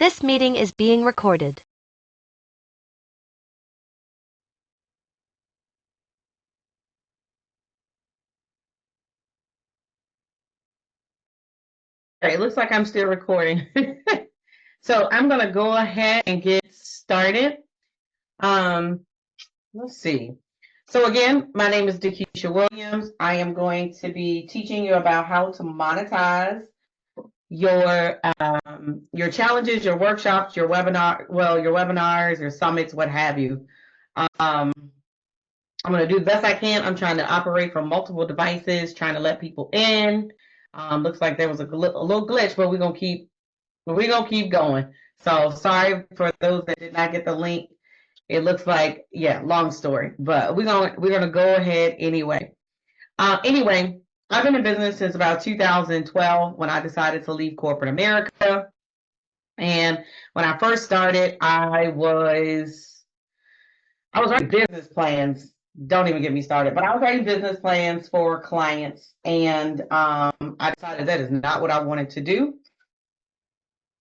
This meeting is being recorded. All right, it looks like I'm still recording. So I'm going to go ahead and get started. Let's see. So again, my name is DeKesha Williams. I am going to be teaching you about how to monetize your challenges, your workshops, your webinars, your summits, what have you. I'm going to do the best I can. I'm trying to operate from multiple devices, trying to let people in. Looks like there was a little glitch, but we're gonna keep going. So sorry for those that did not get the link. It looks like, yeah, long story, but we're gonna go ahead anyway. Anyway, I've been in business since about 2012 when I decided to leave corporate America. And when I first started, I was writing business plans. Don't even get me started, but I was writing business plans for clients, and I decided that is not what I wanted to do.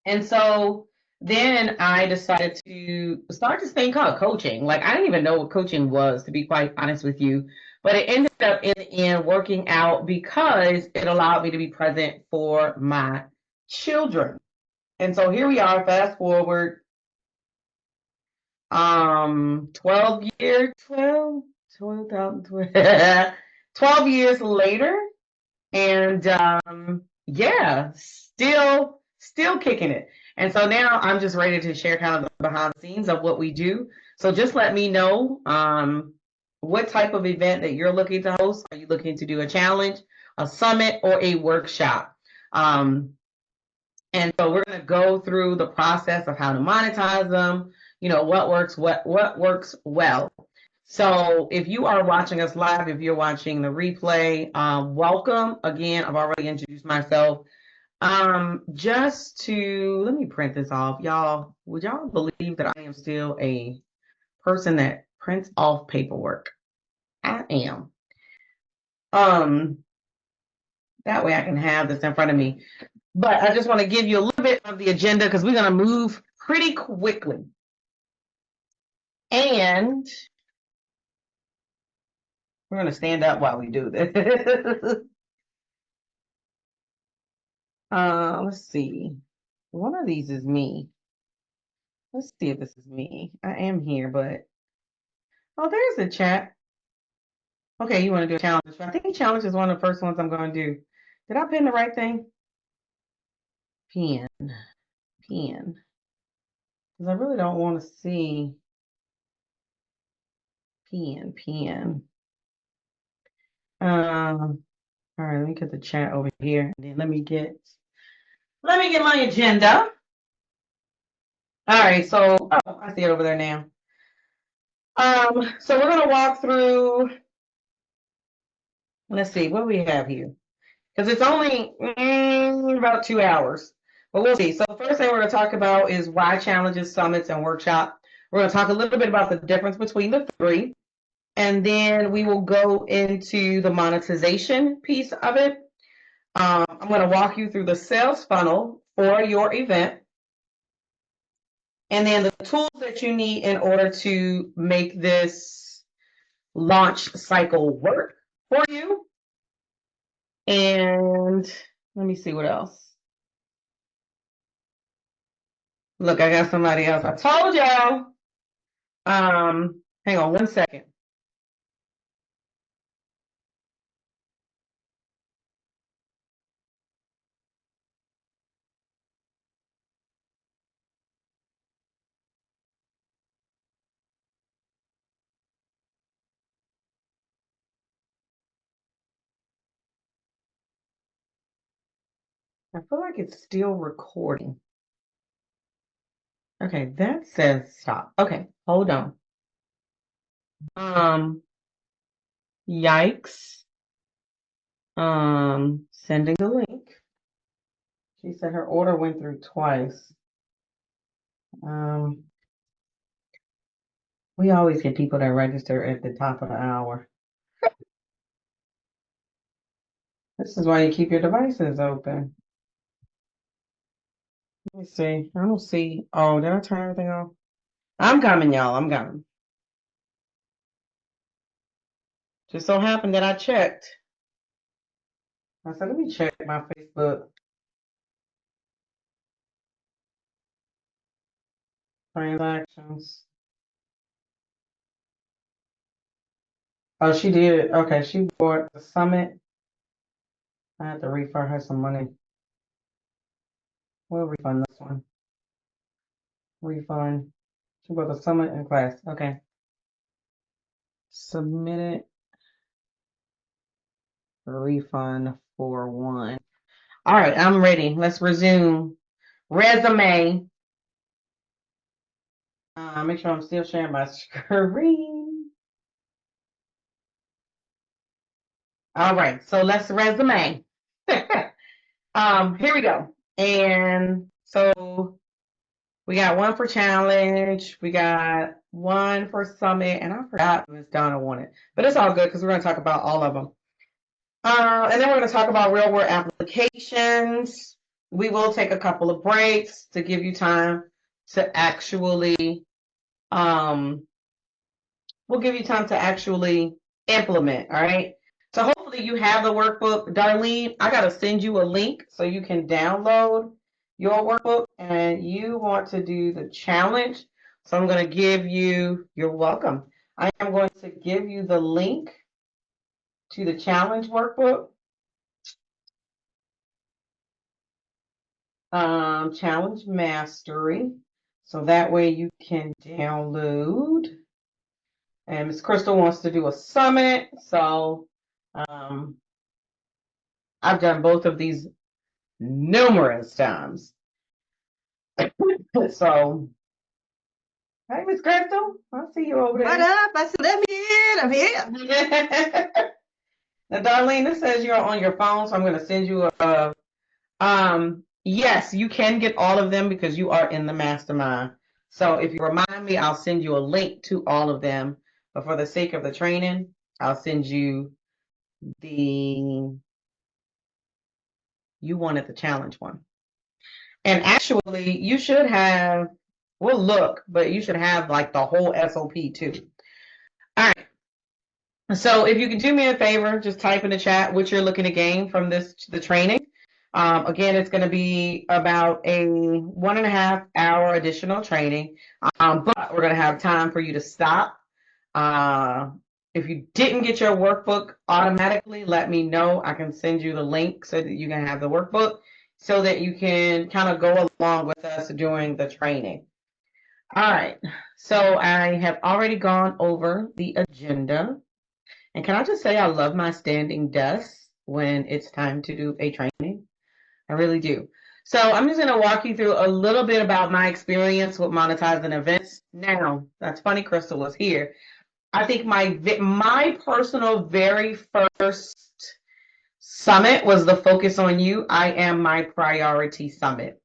And so then I decided to start this thing called coaching. Like, I didn't even know what coaching was, to be quite honest with you. But it ended up in the end working out because it allowed me to be present for my children. And so here we are, fast forward 12 years, 12, 12 years later. And yeah, still kicking it. And so now I'm just ready to share kind of the behind the scenes of what we do. So just let me know what type of event that you're looking to host. Are you looking to do a challenge, a summit, or a workshop? And so we're going to go through the process of how to monetize them, what works, what works well. So if you are watching us live, if you're watching the replay, welcome. Again, I've already introduced myself. Just to, let me print this off. Y'all, would y'all believe that I am still a person that prints off paperwork? I am. That way I can have this in front of me. But I just want to give you a little bit of the agenda because we're going to move pretty quickly. And we're going to stand up while we do this. Let's see. One of these is me. Let's see if this is me. I am here, but oh, there's a chat. Okay, you want to do a challenge? I think challenge is one of the first ones I'm going to do. Did I pin the right thing? Pin. Because I really don't want to see pin. All right, let me get the chat over here. And then let me get my agenda. All right, so I see it over there now. So we're gonna walk through. Let's see what we have here, because it's only about 2 hours, but we'll see. So the first thing we're gonna talk about is why challenges, summits, and workshop. We're gonna talk a little bit about the difference between the three, and then we will go into the monetization piece of it. I'm going to walk you through the sales funnel for your event, and then the tools that you need in order to make this launch cycle work for you. And let me see what else. Look, I got somebody else. I told y'all. Hang on one second. I feel like it's still recording. Okay, that says stop. Okay, hold on. Yikes. Sending the link. She said her order went through twice. We always get people that register at the top of the hour. This is why you keep your devices open. Let me see. I don't see. Oh, did I turn everything off? I'm coming, y'all. I'm coming. Just so happened that I checked. I said, let me check my Facebook transactions. Oh, she did. Okay, she bought the summit. I had to refund her some money. We'll refund this one. Refund. She bought the summit and class. Okay. Submitted refund for one. All right, I'm ready. Let's resume. Resume. Make sure I'm still sharing my screen. All right, so let's resume. Here we go. And so we got one for challenge, we got one for summit, and I forgot Miss Donna wanted, but it's all good because we're going to talk about all of them. And then we're going to talk about real world applications. We will take a couple of breaks to give you time to actually, we'll give you time to actually implement, all right? So hopefully you have the workbook. Darlene, I got to send you a link so you can download your workbook, and you want to do the challenge. So I'm going to give you, you're welcome. I am going to give you the link to the challenge workbook. Challenge Mastery. So that way you can download. And Miss Crystal wants to do a summit. So I've done both of these numerous times. So, hey, Miss Crystal, I see you over there. What up? I said, let me in. I'm here. Now, Darlene, it says you're on your phone, so I'm going to send you a. Yes, you can get all of them because you are in the mastermind. So if you remind me, I'll send you a link to all of them. But for the sake of the training, I'll send you the. You wanted the challenge one. And actually, you should have, we'll look, but you should have like the whole SOP too. All right. So if you can do me a favor, just type in the chat what you're looking to gain from the training. Again, it's going to be about a 1.5 hour additional training, but we're going to have time for you to stop. If you didn't get your workbook automatically, let me know. I can send you the link so that you can have the workbook so that you can kind of go along with us during the training. All right, so I have already gone over the agenda. And can I just say I love my standing desk when it's time to do a training? I really do. So I'm just going to walk you through a little bit about my experience with monetizing events. Now, that's funny, Crystal was here. I think my personal very first summit was the Focus on You. I Am My Priority Summit.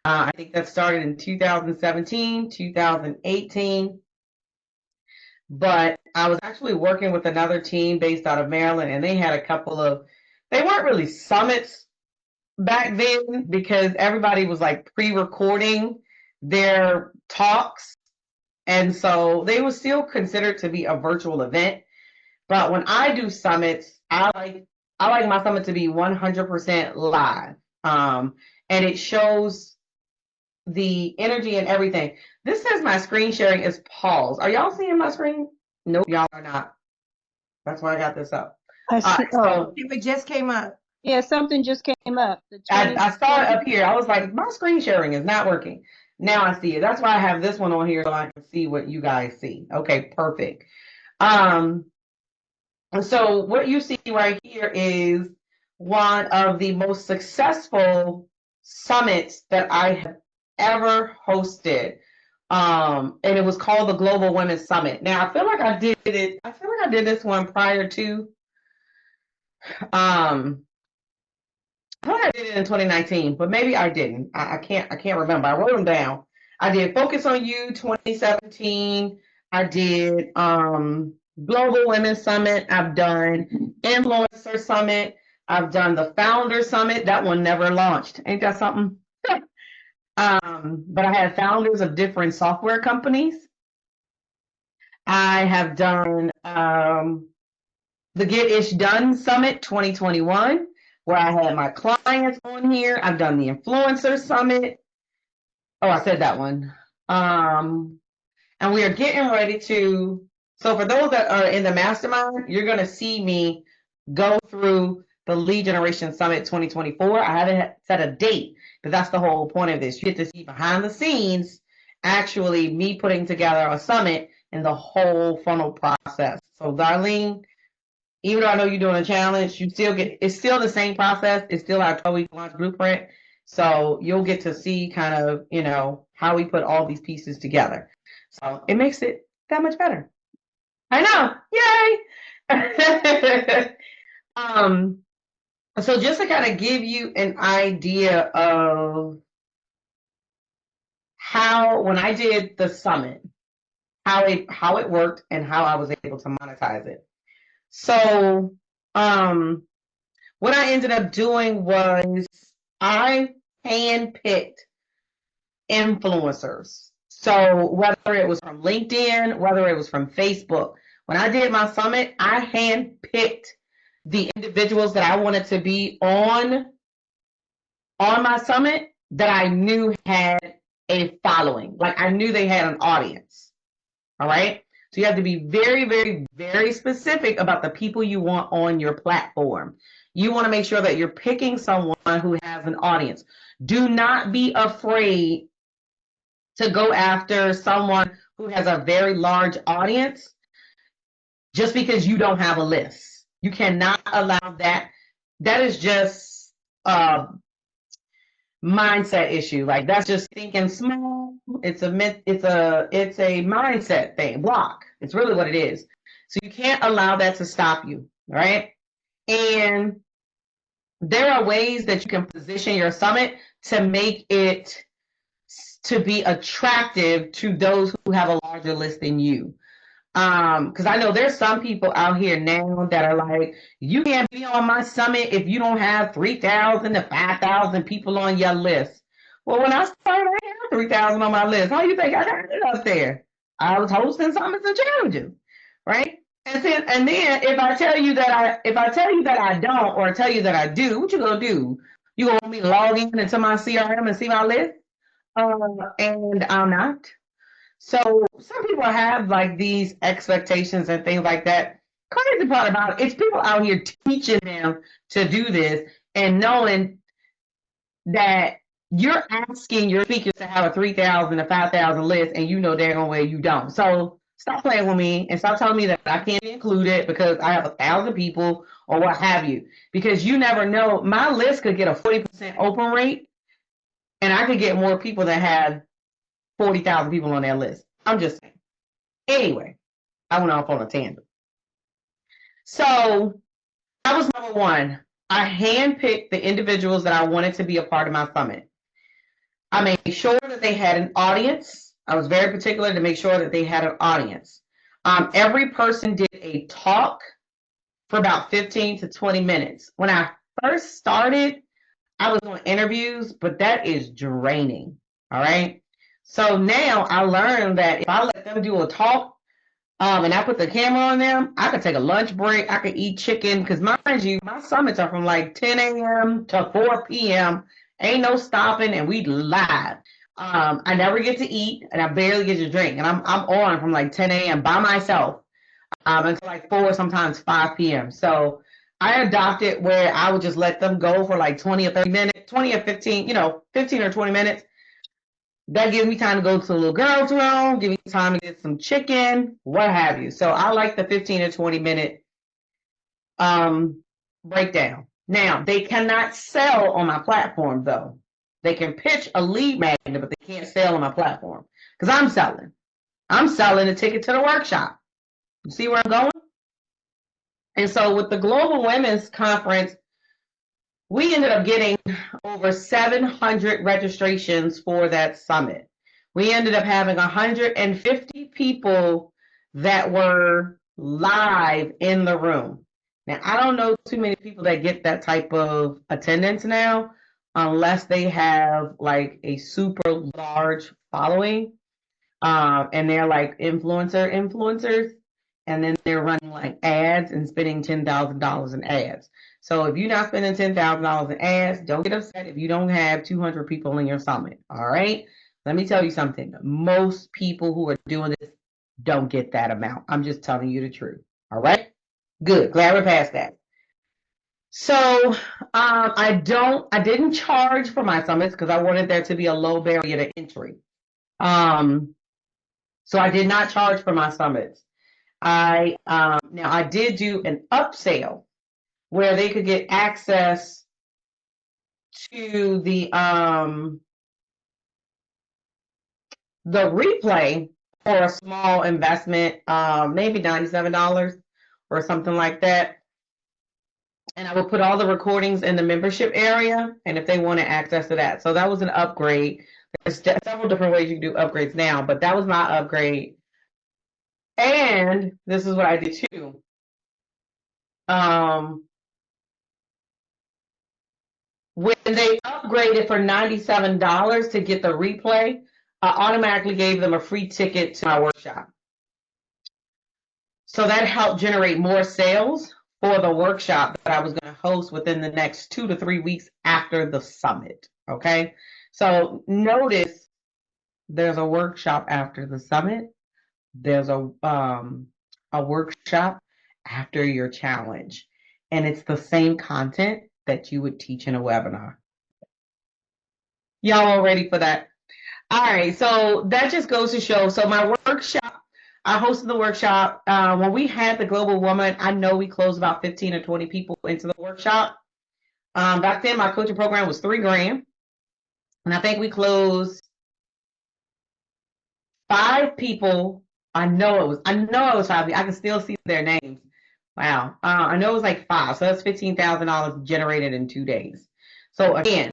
I think that started in 2017, 2018. But I was actually working with another team based out of Maryland, and they had a couple of, they weren't really summits back then because everybody was like pre-recording their talks. And so they were still considered to be a virtual event. But when I do summits, I like my summit to be 100% live. And it shows the energy and everything. This says my screen sharing is paused. Are y'all seeing my screen? Nope, y'all are not. That's why I got this up. So it just came up. Yeah, something just came up. I saw it up here. I was like, my screen sharing is not working. Now I see it. That's why I have this one on here so I can see what you guys see. Okay, perfect. So what you see right here is one of the most successful summits that I have ever hosted. And it was called the Global Women's Summit. Now I feel like I did this one prior to I thought I did it in 2019, but maybe I didn't. I can't remember. I wrote them down. I did Focus on You 2017. I did Global Women's Summit. I've done Influencer Summit. I've done the Founder Summit. That one never launched. Ain't that something? But I had founders of different software companies. I have done the Get Ish Done Summit 2021, where I had my clients on here. I've done the Influencer Summit. Oh, I said that one. And we are getting ready to, so for those that are in the mastermind, you're going to see me go through the Lead Generation Summit 2024. I haven't set a date, but that's the whole point of this. You get to see behind the scenes, actually me putting together a summit and the whole funnel process. So Darlene, even though I know you're doing a challenge, you still get, it's still the same process. It's still our 12-week launch blueprint. So you'll get to see kind of, you know, how we put all these pieces together. So it makes it that much better. I know. Yay. So just to kind of give you an idea of how, when I did the summit, how it worked and how I was able to monetize it. So what I ended up doing was I handpicked influencers. So whether it was from LinkedIn, whether it was from Facebook, when I did my summit, I handpicked the individuals that I wanted to be on my summit that I knew had a following. Like I knew they had an audience. All right. So you have to be very, very, very specific about the people you want on your platform. You want to make sure that you're picking someone who has an audience. Do not be afraid to go after someone who has a very large audience just because you don't have a list. You cannot allow that. That is just a mindset issue. Like that's just thinking small. It's a mindset thing, block. It's really what it is. So you can't allow that to stop you, right? And there are ways that you can position your summit to make it to be attractive to those who have a larger list than you. Because I know there's some people out here now that are like, you can't be on my summit if you don't have 3,000 to 5,000 people on your list. Well, when I started, I had 3,000 on my list. How do you think I got it up there? I was hosting summits and challenges, right? And then if I tell you that I don't, or tell you that I do, what you gonna do? You gonna want me to log into my CRM and see my list? And I'm not. So some people have like these expectations and things like that. Crazy part about it, it's people out here teaching them to do this and knowing that you're asking your speakers to have a 3,000 to 5,000 list and you know daggone well you don't. So stop playing with me and stop telling me that I can't be included because I have 1,000 people or what have you. Because you never know. My list could get a 40% open rate and I could get more people that have 40,000 people on their list. I'm just saying. Anyway, I went off on a tangent. So that was number one. I handpicked the individuals that I wanted to be a part of my summit. I made sure that they had an audience. I was very particular to make sure that they had an audience. Every person did a talk for about 15 to 20 minutes. When I first started, I was doing interviews, but that is draining. All right. So now I learned that if I let them do a talk, and I put the camera on them, I could take a lunch break. I could eat chicken. Because mind you, my summits are from like 10 a.m. to 4 p.m. Ain't no stopping, and we live. I never get to eat, and I barely get to drink. And I'm on from like 10 a.m. by myself until like 4, sometimes 5 p.m. So I adopted where I would just let them go for like 20 or 30 minutes, 20 or 15, 15 or 20 minutes. That gives me time to go to the little girl's room, give me time to get some chicken, what have you. So I like the 15 or 20 minute breakdown. Now, they cannot sell on my platform, though. They can pitch a lead magnet, but they can't sell on my platform because I'm selling. I'm selling a ticket to the workshop. You see where I'm going? And so with the Global Women's Conference, we ended up getting over 700 registrations for that summit. We ended up having 150 people that were live in the room. Now, I don't know too many people that get that type of attendance now, unless they have like a super large following, and they're like influencers, and then they're running like ads and spending $10,000 in ads. So if you're not spending $10,000 in ads, don't get upset if you don't have 200 people in your summit. All right. Let me tell you something. Most people who are doing this don't get that amount. I'm just telling you the truth. All right. Good. Glad we're past that. So I didn't charge for my summits because I wanted there to be a low barrier to entry. So I did not charge for my summits. Now I did do an upsell where they could get access to the replay for a small investment, maybe $97 or something like that. And I would put all the recordings in the membership area, and if they wanted access to that. So that was an upgrade. There's several different ways you can do upgrades now, but that was my upgrade. And this is what I did too. When they upgraded for $97 to get the replay, I automatically gave them a free ticket to my workshop. So that helped generate more sales for the workshop that I was going to host within the next 2 to 3 weeks after the summit. Okay. So notice there's a workshop after the summit. There's a workshop after your challenge, and it's the same content that you would teach in a webinar. Y'all all ready for that? All right, so that just goes to show. So my workshop, I hosted the workshop. When we had the Global Woman, I know we closed about 15 or 20 people into the workshop. Back then, my coaching program was $3,000, and I think we closed 5 people. I know it was 5 people. I can still see their names. Wow. I know it was like 5. So that's $15,000 generated in 2 days. So again,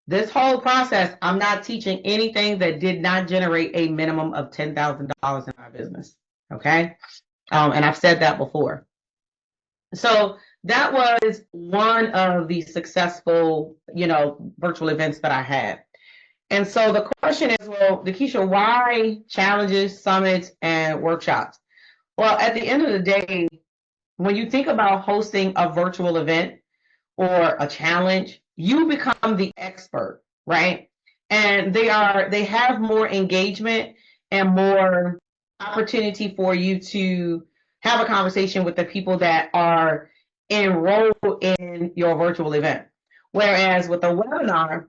this whole process, I'm not teaching anything that did not generate a minimum of $10,000 in my business. Okay. And I've said that before. So that was one of the successful, virtual events that I had. And so the question is, well, DeKesha, why challenges, summits, and workshops? Well, at the end of the day, when you think about hosting a virtual event or a challenge, you become the expert, right? And they have more engagement and more opportunity for you to have a conversation with the people that are enrolled in your virtual event. Whereas with a webinar,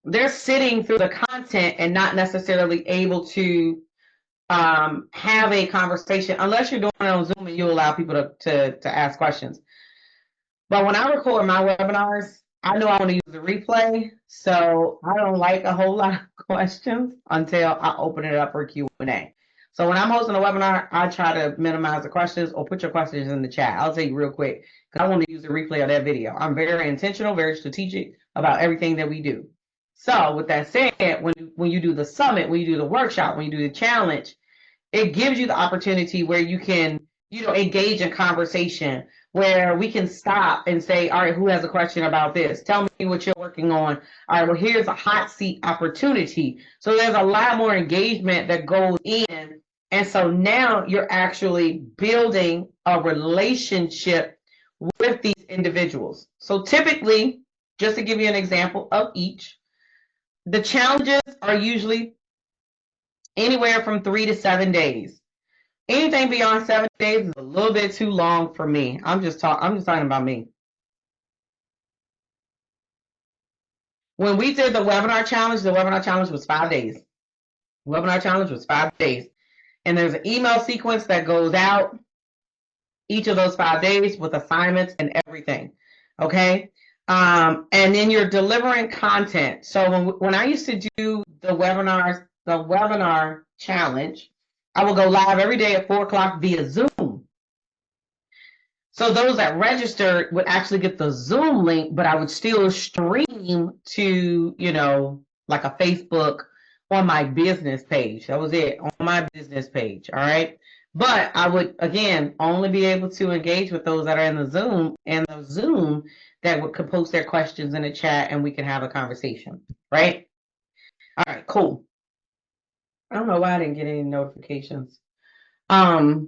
they're sitting through the content and not necessarily able to have a conversation unless you're doing it on Zoom and you allow people to ask questions. But when I record my webinars, I know I want to use the replay, so I don't like a whole lot of questions until I open it up for Q&A. So when I'm hosting a webinar, I try to minimize the questions or put your questions in the chat. I'll tell you real quick because I want to use the replay of that video. I'm very intentional, very strategic about everything that we do. So with that said, when you do the summit, when you do the workshop, when you do the challenge, it gives you the opportunity where you can, engage in conversation, where we can stop and say, all right, who has a question about this? Tell me what you're working on. All right, well, here's a hot seat opportunity. So there's a lot more engagement that goes in. And so now you're actually building a relationship with these individuals. So typically, just to give you an example of each, the challenges are usually anywhere from 3 to 7 days. Anything beyond 7 days is a little bit too long for me. I'm just talking about me. When we did the webinar challenge was 5 days. Webinar challenge was 5 days. And there's an email sequence that goes out each of those 5 days with assignments and everything. Okay. And then you're delivering content. So when I used to do the webinar challenge, I will go live every day at 4 o'clock via Zoom. So those that registered would actually get the Zoom link, but I would still stream to, like a Facebook on my business page. That was it, on my business page. All right. But I would, again, only be able to engage with those that are in the Zoom that could post their questions in the chat and we can have a conversation, right? All right, cool. I don't know why I didn't get any notifications. Let me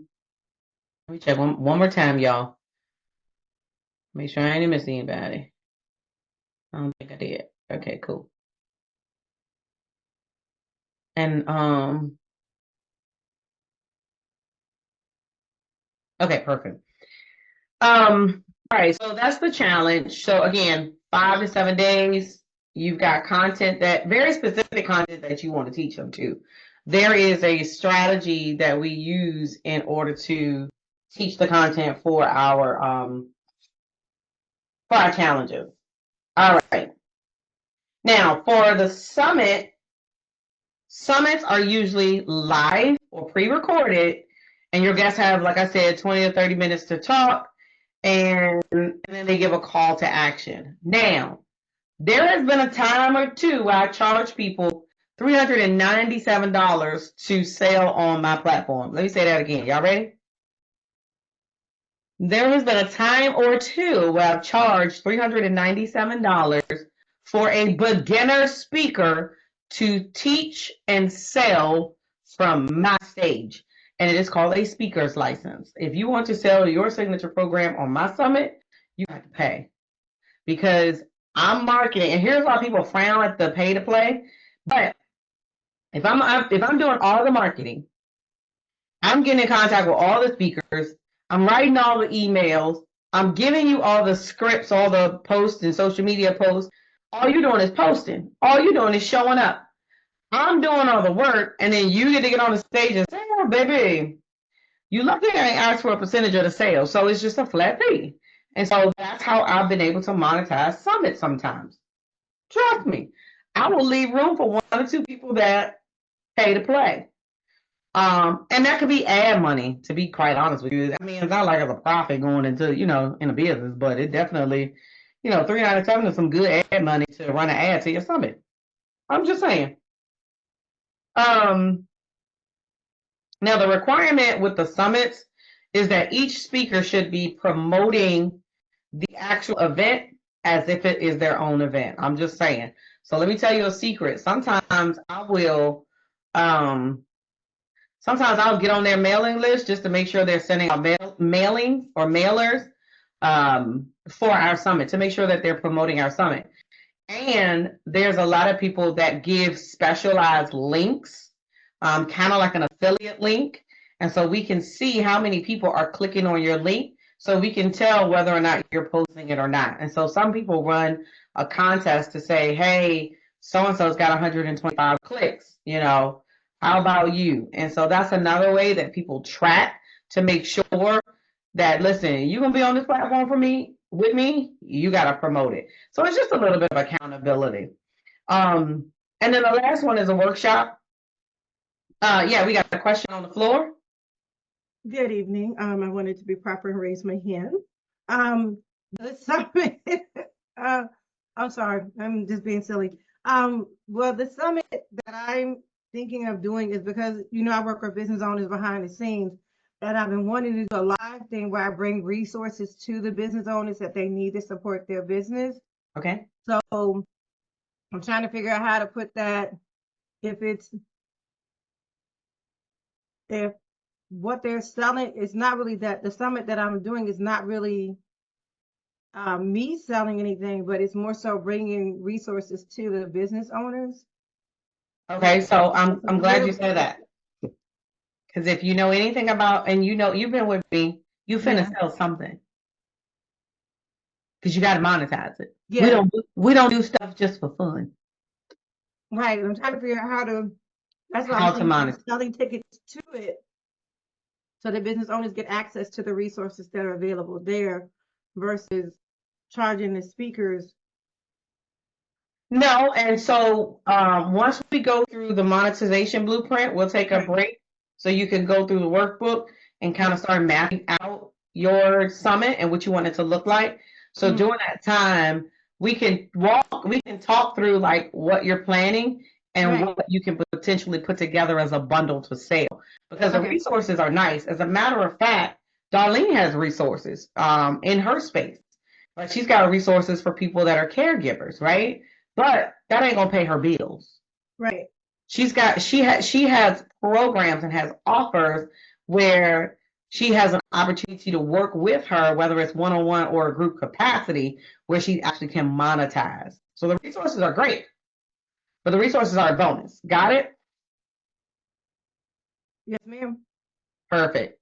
check one more time, y'all. Make sure I ain't missing anybody. I don't think I did. Okay, cool. And okay, perfect. All right, so that's the challenge. So again, 5 to 7 days. You've got content that very specific content that you want to teach them to. There is a strategy that we use in order to teach the content for our challenges. All right. Now for the summits are usually live or pre-recorded, and your guests have, like I said, 20 to 30 minutes to talk, and then they give a call to action. Now, there has been a time or two where I charge people $397 to sell on my platform. Let me say that again. Y'all ready? There has been a time or two where I've charged $397 for a beginner speaker to teach and sell from my stage. And it is called a speaker's license. If you want to sell your signature program on my summit, you have to pay. Because I'm marketing, and here's why people frown at the pay to play. But if I'm doing all the marketing, I'm getting in contact with all the speakers, I'm writing all the emails, I'm giving you all the scripts, all the posts and social media posts. All you're doing is posting. All you're doing is showing up. I'm doing all the work, and then you get to get on the stage and say, "Oh, baby, you lucky I ain't asked for a percentage of the sale." So it's just a flat fee. And so that's how I've been able to monetize summits sometimes. Trust me, I will leave room for 1 or 2 people that pay to play. And that could be ad money, to be quite honest with you. I mean, it's not like it's a profit going into, in a business, but it definitely, $397 is some good ad money to run an ad to your summit. I'm just saying. Now the requirement with the summits is that each speaker should be promoting the actual event as if it is their own event. I'm just saying. So let me tell you a secret. Sometimes I'll get on their mailing list just to make sure they're sending out mailings or mailers for our summit, to make sure that they're promoting our summit. And there's a lot of people that give specialized links, kind of like an affiliate link. And so we can see how many people are clicking on your link, so we can tell whether or not you're posting it or not. And so some people run a contest to say, hey, so-and-so's got 125 clicks, how about you? And so that's another way that people track to make sure that, listen, you're going to be on this platform with me, you got to promote it. So it's just a little bit of accountability. And then the last one is a workshop. Yeah, we got a question on the floor. Good evening. I wanted to be proper and raise my hand. The summit, I'm sorry, I'm just being silly. Well, the summit that I'm thinking of doing is because, I work with business owners behind the scenes, and I've been wanting to do a live thing where I bring resources to the business owners that they need to support their business. Okay. So I'm trying to figure out how to put that, if what they're selling is not really that, the summit that I'm doing is not really me selling anything, but it's more so bringing resources to the business owners. Okay, so I'm glad you said that. Because if you know anything about, and you've been with me, you finna sell something. Because you got to monetize it. Yeah. We don't do stuff just for fun. Right. I'm trying to figure out that's why How I'm to monetize. selling tickets to it, so the business owners get access to the resources that are available there versus charging the speakers. No, and so once we go through the monetization blueprint, we'll take a break so you can go through the workbook and kind of start mapping out your summit and what you want it to look like. So during that time, we can talk through like what you're planning, and Right. what you can potentially put together as a bundle to sell. Because the Okay. resources are nice. As a matter of fact, Darlene has resources in her space. Like she's got resources for people that are caregivers, right? But that ain't gonna pay her bills. Right. She has programs and has offers where she has an opportunity to work with her, whether it's one-on-one or a group capacity, where she actually can monetize. So the resources are great, but the resources are a bonus. Got it? Yes, ma'am. Perfect.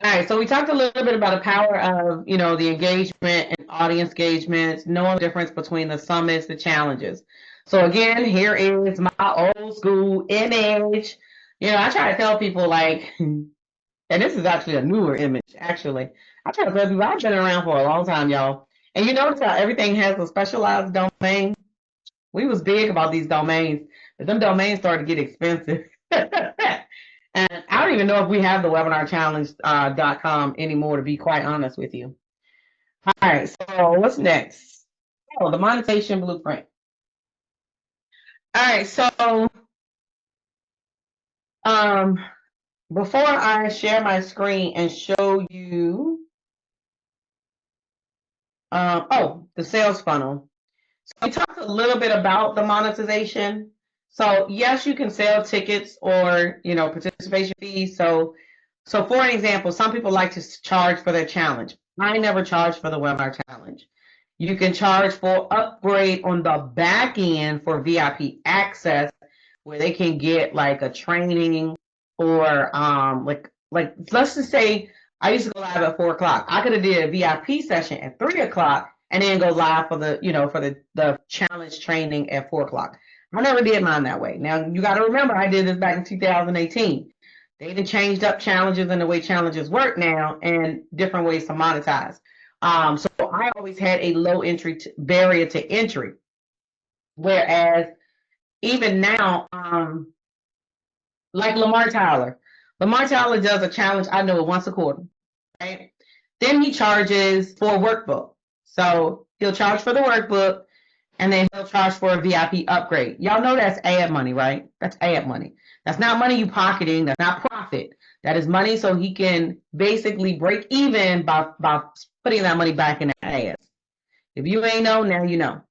All right, so we talked a little bit about the power of, the engagement and audience engagements, knowing the difference between the summits, the challenges. So again, here is my old school image. I try to tell people like, and this is actually a newer image, actually. I try to tell people I've been around for a long time, y'all. And you notice how everything has a specialized domain? We was big about these domains, but them domains started to get expensive. And I don't even know if we have the webinarchallenge.com anymore, to be quite honest with you. All right, so what's next? Oh, the monetization blueprint. All right, so before I share my screen and show you, the sales funnel. So we talked a little bit about the monetization. So yes, you can sell tickets or participation fees. So for an example, some people like to charge for their challenge. I never charge for the webinar challenge. You can charge for upgrade on the back end for VIP access, where they can get like a training or like let's just say I used to go live at 4 o'clock. I could have did a VIP session at 3 o'clock and then go live for the challenge training at 4 o'clock. I never did mine that way. Now you got to remember, I did this back in 2018. They done changed up challenges and the way challenges work now, and different ways to monetize. So I always had a low entry barrier to entry, whereas even now, like Lamar Tyler does a challenge. I know it once a quarter, right? Then he charges for a workbook. So he'll charge for the workbook, and then he'll charge for a VIP upgrade. Y'all know that's ad money, right? That's ad money. That's not money you pocketing. That's not profit. That is money so he can basically break even by putting that money back in the ads. If you ain't know, now you know.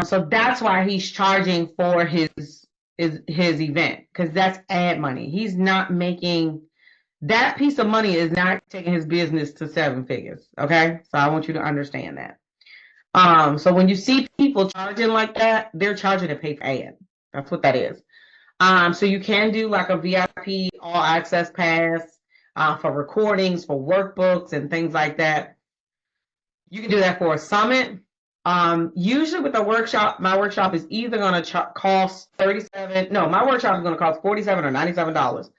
So that's why he's charging for his event, because that's ad money. He's not making that piece of money, is not taking his business to 7 figures. Okay, so I want you to understand that. So when you see people charging like that, they're charging to pay for ad. That's what that is. So you can do like a VIP all access pass for recordings, for workbooks, and things like that. You can do that for a summit. Usually with a workshop, my workshop is either going to cost $37. No, my workshop is going to cost $47 or $97.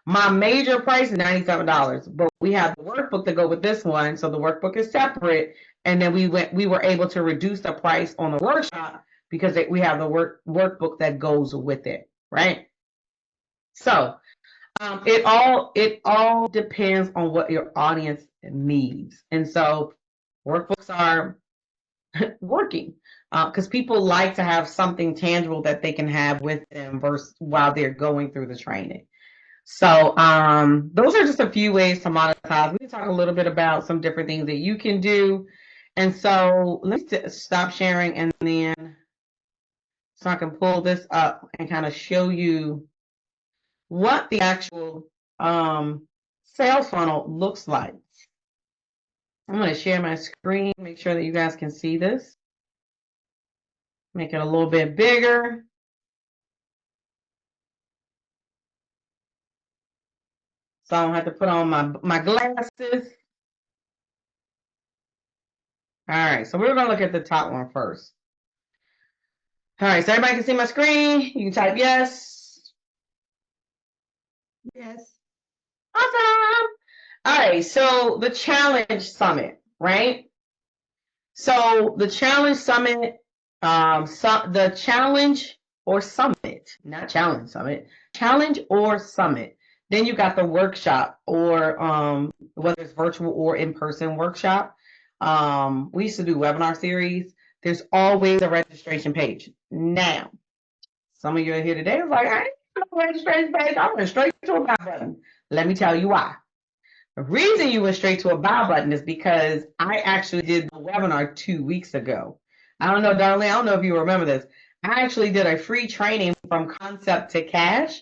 My major price is $97, but we have the workbook to go with this one, so the workbook is separate. And then we were able to reduce the price on the workshop because we have the workbook that goes with it, right? So it all depends on what your audience needs, and so workbooks are working because people like to have something tangible that they can have with them versus while they're going through the training. So those are just a few ways to monetize. We can talk a little bit about some different things that you can do. And so let me stop sharing, and then so I can pull this up and kind of show you what the actual sales funnel looks like. I'm going to share my screen, make sure that you guys can see this. Make it a little bit bigger. So I don't have to put on my glasses. All right, so we're going to look at the top one first. All right, so everybody can see my screen. You can type yes. Yes. Awesome. All right, so the challenge summit, right? So the challenge summit, the challenge or summit, not challenge summit, challenge or summit. Then you got the workshop, or whether it's virtual or in-person workshop. We used to do webinar series. There's always a registration page. Now, Some of you are here today. It's like, I ain't no registration page. I went straight to a buy button. Let me tell you why. The reason you went straight to a buy button is because I actually did the webinar 2 weeks ago. I don't know, Darlene, I don't know if you remember this. I actually did a free training from concept to cash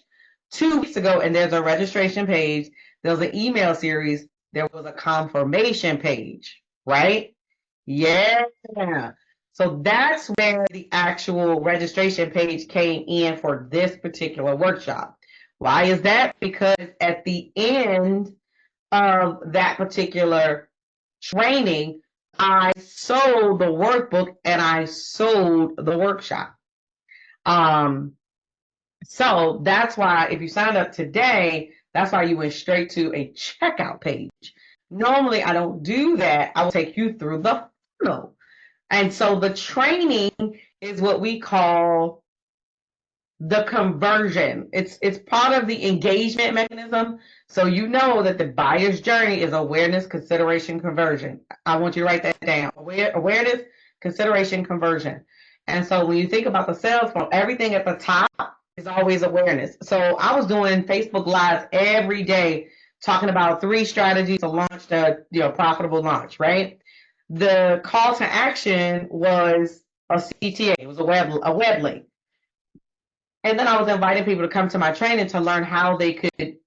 2 weeks ago, and there's a registration page. There was an email series. There was a confirmation page, right? Yeah. So that's where the actual registration page came in for this particular workshop. Why is that? Because at the end of that particular training, I sold the workbook and I sold the workshop. So that's why if you signed up today, that's why you went straight to a checkout page. Normally, I don't do that. I will take you through the funnel. And so the training is what we call the conversion. It's part of the engagement mechanism. So you know that the buyer's journey is awareness, consideration, conversion. I want you to write that down. Awareness, consideration, conversion. And so when you think about the sales funnel, everything at the top is always awareness. So I was doing Facebook Lives every day talking about 3 strategies to launch the profitable launch, right? The call to action was a CTA. It was a web link. And then I was inviting people to come to my training to learn how they could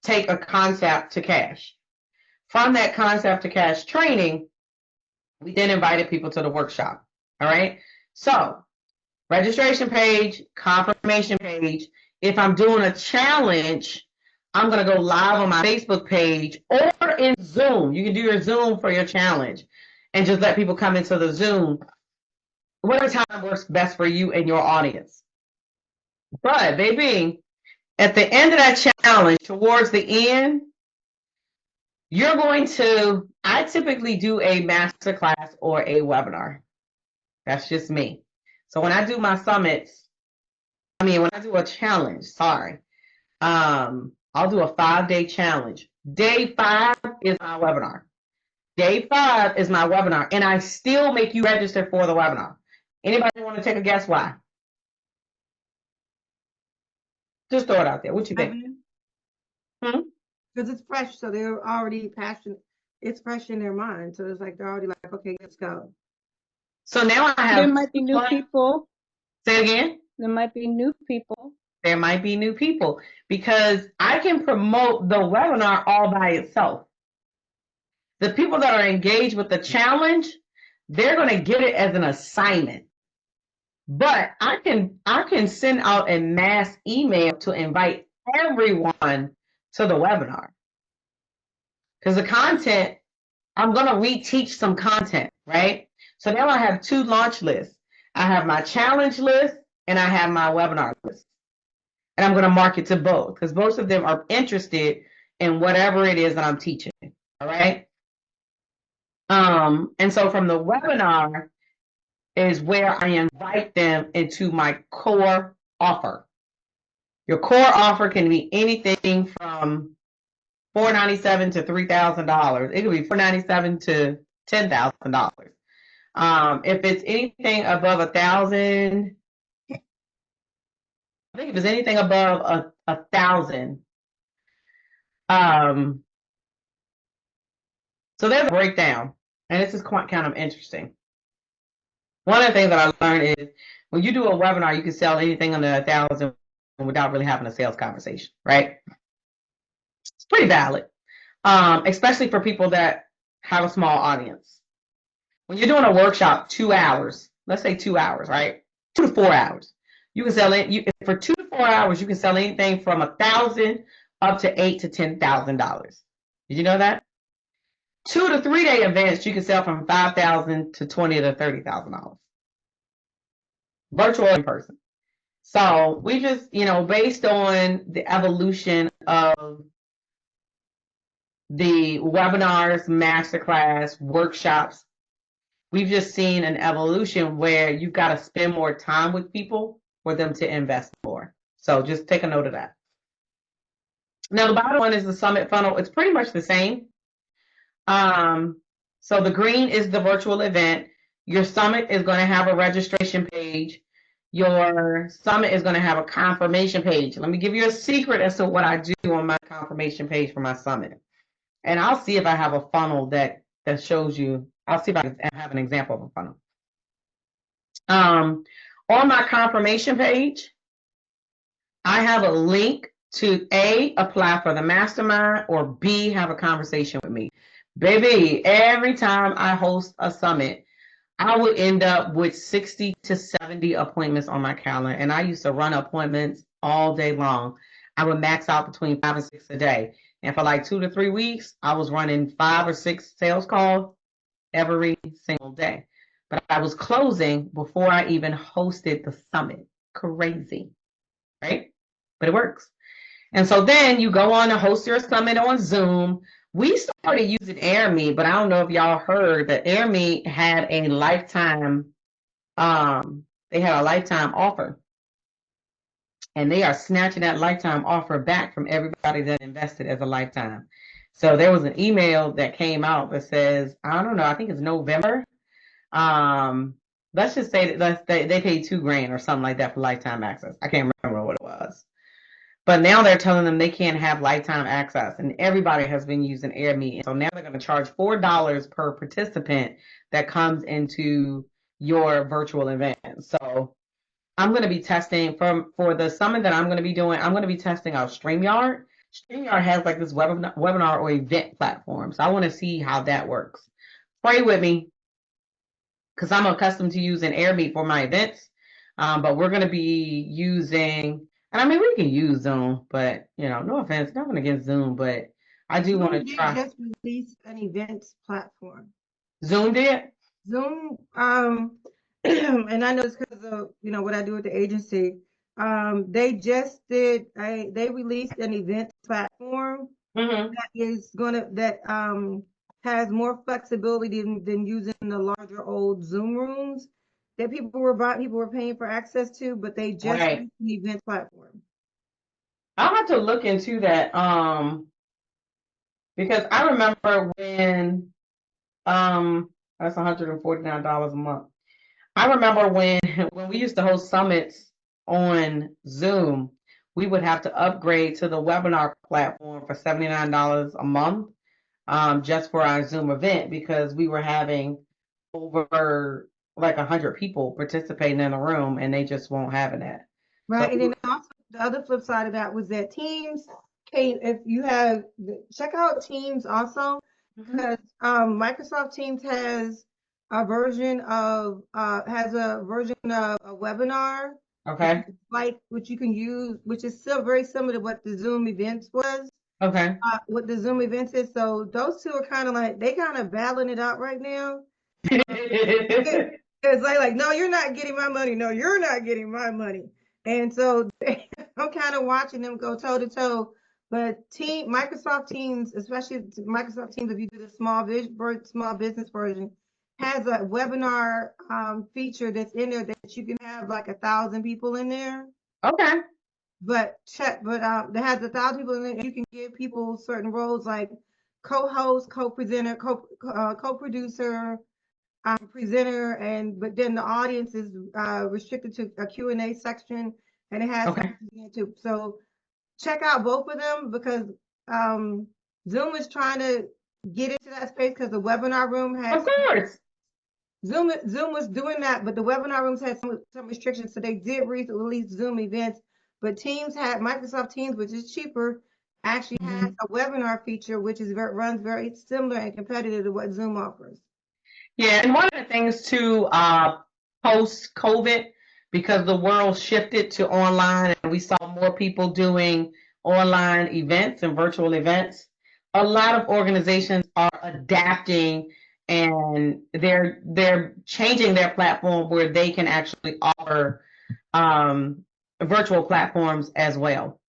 take a concept to cash. From that concept to cash training, we then invited people to the workshop. All right. So registration page, confirmation page. If I'm doing a challenge, I'm going to go live on my Facebook page or in Zoom. You can do your Zoom for your challenge and just let people come into the Zoom. Whatever time works best for you and your audience. But baby, at the end of that challenge, towards the end, you're going to, I typically do a masterclass or a webinar. That's just me. So when I do my summits, when I do a challenge, I'll do a 5-day challenge. Day 5 is my webinar. Day 5 is my webinar, and I still make you register for the webinar. Anybody want to take a guess why? Just throw it out there. What you think? Because it's fresh, so they're already passionate. It's fresh in their mind, so it's like they're already like, okay, let's go. So now I have. There might be new people. Say again. There might be new people. There might be new people because I can promote the webinar all by itself. The people that are engaged with the challenge, they're going to get it as an assignment. But I can send out a mass email to invite everyone to the webinar. Because the content, I'm going to reteach some content, right? So now I have 2 launch lists. I have my challenge list and I have my webinar list. And I'm going to market to both because most of them are interested in whatever it is that I'm teaching. All right. And so from the webinar is where I invite them into my core offer. Your core offer can be anything from $497 to $3,000. It could be $497 to $10,000. If it's anything above 1,000, I think if it's anything above 1,000, so there's a breakdown, and this is quite kind of interesting. One of the things that I learned is when you do a webinar, you can sell anything under 1,000 without really having a sales conversation, right? It's pretty valid, especially for people that have a small audience. When you're doing a workshop, 2 hours, let's say 2 hours, right? 2 to 4 hours. You can sell it for 2 to 4 hours. You can sell anything from 1,000 up to $8,000 to $10,000. Did you know that? 2 to 3 day events, you can sell from $5,000 to $20,000 to $30,000. Virtual in person. So we just, based on the evolution of the webinars, masterclass, workshops, we've just seen an evolution where you've got to spend more time with people for them to invest more. So just take a note of that. Now, the bottom one is the summit funnel. It's pretty much the same. So the green is the virtual event. Your summit is going to have a registration page. your summit is going to have a confirmation page. Let me give you a secret as to what I do on my confirmation page for my summit. And I'll see if I have a funnel that shows you. I'll see if I can have an example of a funnel. On my confirmation page, I have a link to A, apply for the mastermind, or B, have a conversation with me. Baby, every time I host a summit, I would end up with 60 to 70 appointments on my calendar. And I used to run appointments all day long. I would max out between 5 and 6 a day. And for like 2 to 3 weeks, I was running 5 or 6 sales calls every single day. But I was closing before I even hosted the summit. Crazy, right? But it works. And so then you go on to host your summit on Zoom. We started using AirMe, but I don't know if y'all heard that AirMe had a lifetime, they had a lifetime offer. And they are snatching that lifetime offer back from everybody that invested as a lifetime. So there was an email that came out that says, I don't know, I think it's November. Let's just say that they paid $2,000 or something like that for lifetime access. I can't remember what it was. But now they're telling them they can't have lifetime access, and everybody has been using AirMe. So now they're going to charge $4 per participant that comes into your virtual event. So I'm going to be testing for the summit that I'm going to be doing. I'm going to be testing out StreamYard. StreamYard has like this webinar or event platform. So I want to see how that works. Pray with me, because I'm accustomed to using AirMe for my events. But we're going to be using, and I mean, we can use Zoom, but, you know, no offense, nothing against Zoom, but I do want to try. Just released an events platform. Zoom did? Zoom, and I know it's because of, you know, what I do with the agency. They just did, they released an events platform Mm-hmm. that has more flexibility than using the larger old Zoom rooms that people were paying for access to, but they just Right. released an event platform. I'll have to look into that, because I remember when, that's $149 a month. I remember when we used to host summits on Zoom, we would have to upgrade to the webinar platform for $79 a month, just for our Zoom event, because we were having over like 100 people participating in a room, and they just won't have that. Right, So, and then also the other flip side of that was that Teams came. If you have check out Teams also, because Microsoft Teams has a version of a webinar, okay, like which you can use, which is still very similar to what the Zoom events was. okay. What the Zoom events is. So those two are kind of like they kind of battling it out right now. It's like, no, you're not getting my money. No, you're not getting my money. And so I'm kind of watching them go toe to toe. But Microsoft Teams, especially Microsoft Teams, if you do the small business version, has a webinar feature that's in there that you can have like 1,000 people in there. Okay. But that has 1,000 people in there, and you can give people certain roles like co-host, co-presenter, co-producer, presenter, but then the audience is restricted to a Q&A section, and it has Okay. something to. So check out both of them, because Zoom is trying to get into that space, because the webinar room has. Of course. Zoom was doing that, but the webinar rooms had some restrictions, so they did release Zoom events. But Microsoft Teams, which is cheaper, actually has a webinar feature, which runs very similar and competitive to what Zoom offers. Yeah, and one of the things too, post-COVID, because the world shifted to online and we saw more people doing online events and virtual events, a lot of organizations are adapting, and they're changing their platform where they can actually offer virtual platforms as well.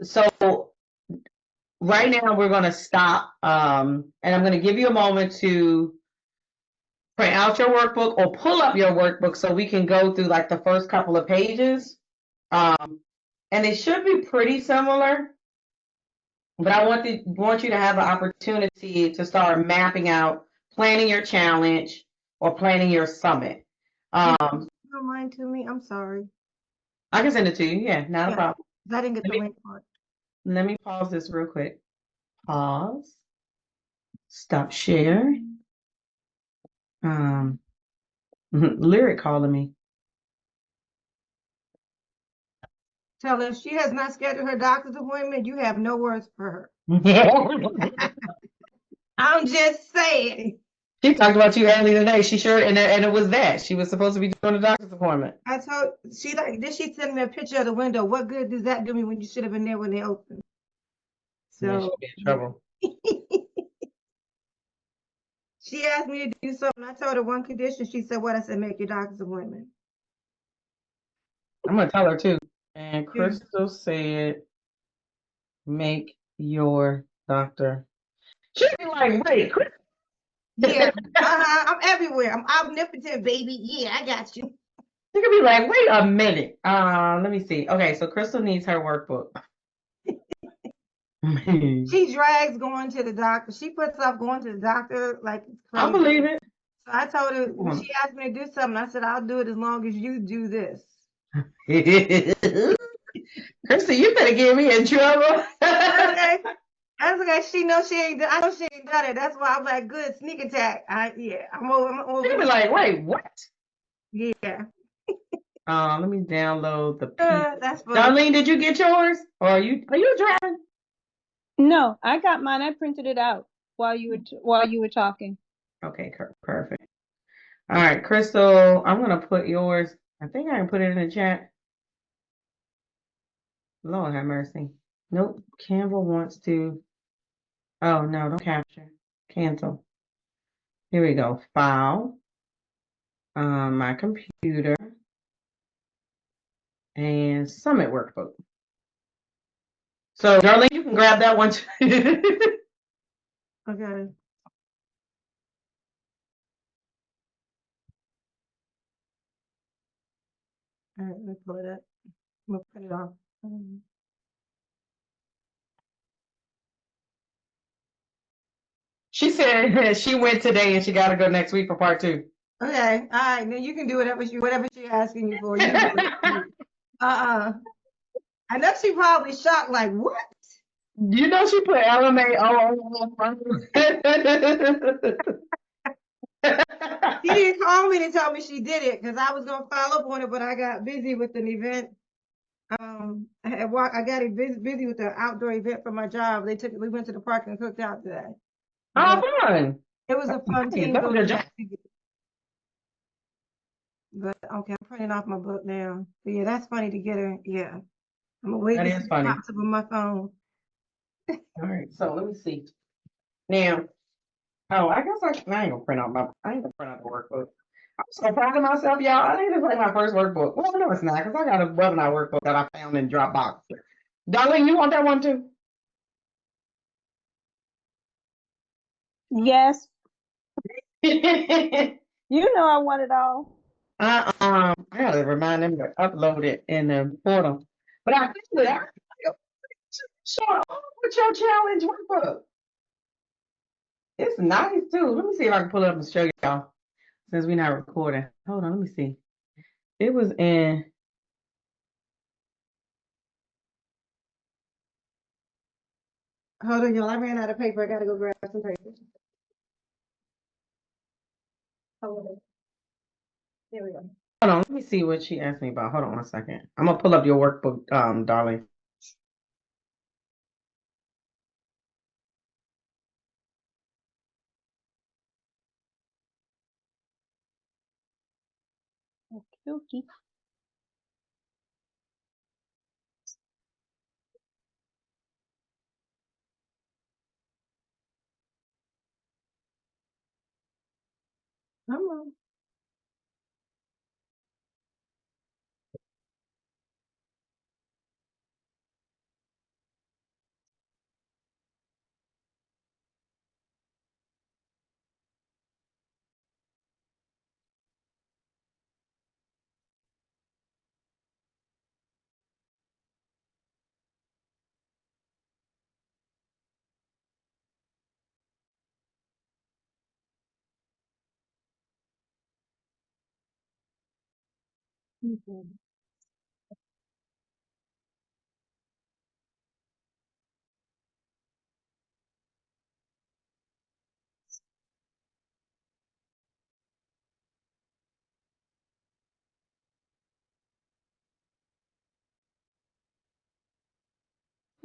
So right now we're going to stop, and I'm going to give you a moment to print out your workbook or pull up your workbook so we can go through like the first couple of pages. And it should be pretty similar, but I want you to have an opportunity to start mapping out, planning your challenge or planning your summit. send mine to me? I'm sorry. I can send it to you. Yeah, not a Yeah, problem. I didn't get Let the me, link for it. let me pause this real quick. Pause. Stop share. Um, Lyric calling me. Tell her if she has not scheduled her doctor's appointment, you have no words for her. I'm just saying. She talked about you earlier today. She sure, and it was that. She was supposed to be doing a doctor's appointment. I told she like did she send me a picture of the window? What good does that do me when you should have been there when they opened? Yeah, So she'll be in trouble. she asked me to do something. I told her one condition. She said, "What?" I said, "Make your doctor's appointment." I'm gonna tell her too. And Yeah. Crystal said, "Make your doctor." She'd be like, "Wait, Chris." Yeah. I'm everywhere. I'm omnipotent, baby. Yeah, I got you. She could be like, "Wait a minute. Let me see. Okay, so Crystal needs her workbook." She drags going to the doctor. She puts off going to the doctor like it's I crazy. believe it. So I told her when she asked me to do something, I said, "I'll do it as long as you do this." Crystal, you better get me in trouble. Okay. That's okay. She knows she ain't. I know she ain't done it. That's why I'm like, good sneak attack. I'm over. I'm She'll over. be like, "Wait, what?" Yeah. Let me download the P. That's funny. Darlene, did you get yours? Or are you driving? No, I got mine. I printed it out while you were talking. Okay, perfect. All right, Crystal, I'm gonna put yours. I think I can put it in the chat. Lord have mercy. Nope. Canva wants to. Oh no, don't capture. Cancel. Here we go. File. My computer and Summit workbook. So, Darlene, you can grab that one too. Okay. All right. Let me pull it up. I'm gonna print it off. She said she went today and she got to go next week for part 2. Okay. All right. Then you can do whatever she's asking you for. You do it. I know she probably shocked. Like what? You know she put LMAO. She didn't call me to tell me she did it because I was gonna follow up on it, but I got busy with an event. I got busy with the outdoor event for my job. We went to the park and cooked out today. Oh, But fun. it was a fun Nice. team That was a good building job. activity. But okay, I'm printing off my book now. But yeah, that's funny to get her. Yeah. I'm gonna wait That to is see what funny. pops up on my phone. All right, so let me see. Now, I guess I ain't gonna print out the workbook. I'm so proud of myself, y'all. I think this is like my first workbook. Well, no, it's not, because I got a webinar workbook that I found in Dropbox. Darling, you want that one too? Yes, I you know I want it all. I gotta remind them to upload it in the portal. But I think that I sure with your challenge workbook. It's nice too. Let me see if I can pull it up and show y'all since we're not recording. Hold on, let me see. It was in. Hold on, y'all. I ran out of paper. I gotta go grab some paper. Hold on. There we go. Hold on, let me see what she asked me about. Hold on one second. I'm gonna pull up your workbook, darling. Okay, okay. Come on.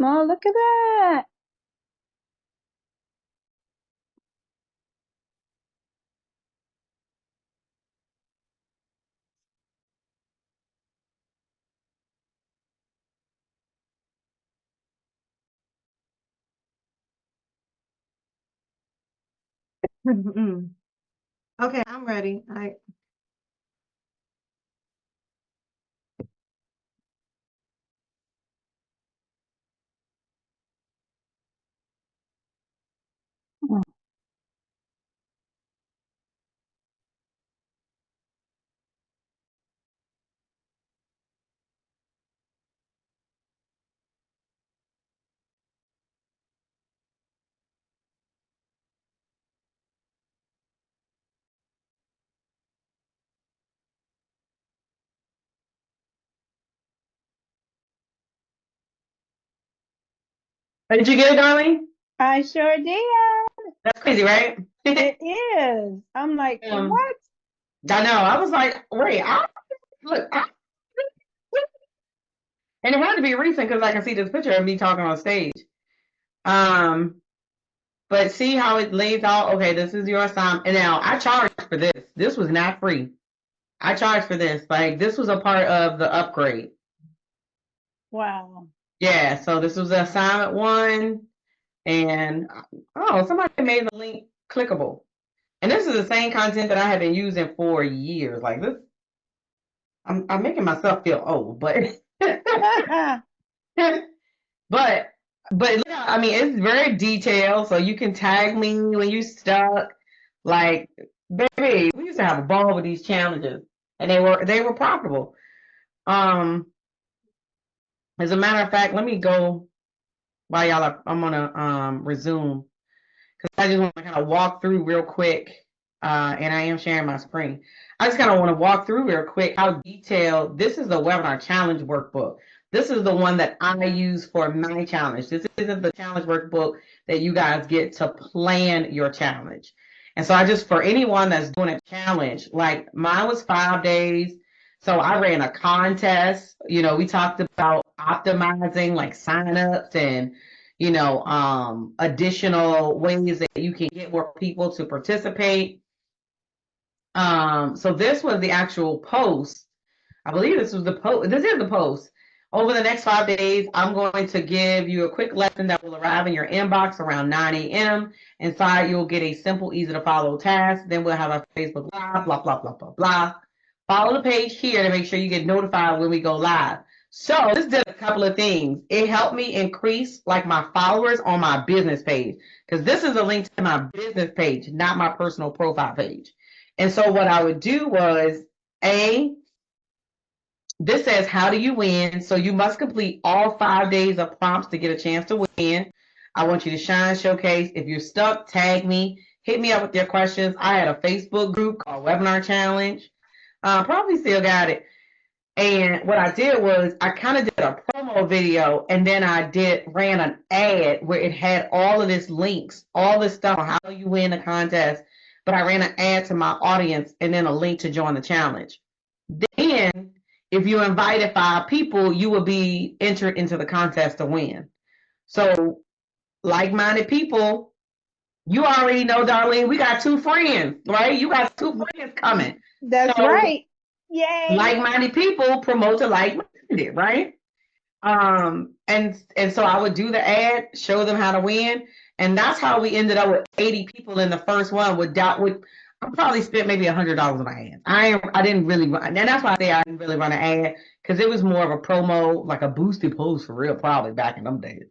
Oh, look at that. Okay, I'm ready. Did you get it, darling? I sure did. That's crazy, right? It is. I'm like, what? I know. I was like, wait, look, and it had to be recent because I can see this picture of me talking on stage. But see how it lays out. Okay, this is your assignment. And now I charged for this. This was not free. I charged for this. Like this was a part of the upgrade. Wow. Yeah. So this was assignment one, and somebody made the link clickable. And this is the same content that I have been using for years. Like this, I'm making myself feel old, but but look, I mean, it's very detailed, so you can tag me when you stuck. Like, baby, we used to have a ball with these challenges, and they were profitable. As a matter of fact, let me go while y'all are. I'm gonna resume because I just want to kind of walk through real quick, and I am sharing my screen. I just kind of want to walk through real quick how detailed this is the webinar challenge workbook. This is the one that I use for my challenge. This isn't the challenge workbook that you guys get to plan your challenge. And so I just, for anyone that's doing a challenge, like mine was 5 days. So I ran a contest. You know, we talked about optimizing like signups and additional ways that you can get more people to participate. So this was the actual post. I believe this was the post. This is the post. Over the next 5 days, I'm going to give you a quick lesson that will arrive in your inbox around 9 a.m. Inside, you'll get a simple, easy to follow task. Then we'll have our Facebook Live, blah, blah, blah, blah, blah. Follow the page here to make sure you get notified when we go live. So this did a couple of things. It helped me increase like my followers on my business page because this is a link to my business page, not my personal profile page. And so what I would do was, this says, how do you win? So you must complete all 5 days of prompts to get a chance to win. I want you to shine, showcase. If you're stuck, tag me. Hit me up with your questions. I had a Facebook group called Webinar Challenge. Probably still got it. And what I did was I kind of did a promo video and then I ran an ad where it had all of this links, all this stuff on how you win the contest. But I ran an ad to my audience and then a link to join the challenge. Then if you invited 5 people, you will be entered into the contest to win. So like-minded people, you already know, Darlene, we got 2 friends, right? You got 2 friends coming. That's So, right. Yay. like-minded people promote to like-minded, right? And so I would do the ad, show them how to win, and that's how we ended up with 80 people in the first one. I probably spent maybe $100 on my ad. I didn't really run, and that's why I say I didn't really run an ad because it was more of a promo, like a boosted post for real, probably back in them days.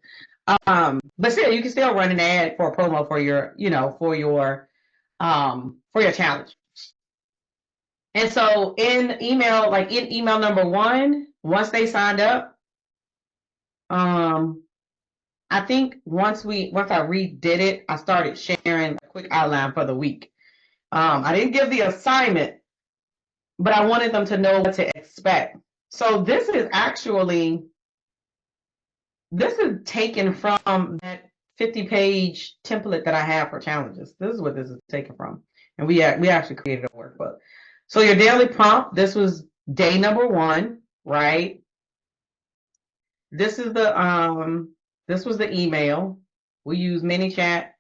But still, you can still run an ad for a promo for your, for your challenge. And so in email number 1, once they signed up, I think once I redid it, I started sharing a quick outline for the week. I didn't give the assignment, but I wanted them to know what to expect. So this is taken from that 50-page template that I have for challenges. This is what this is taken from. And we actually created a workbook. So your daily prompt, this was day number 1, right? This is this was the email. We use ManyChat.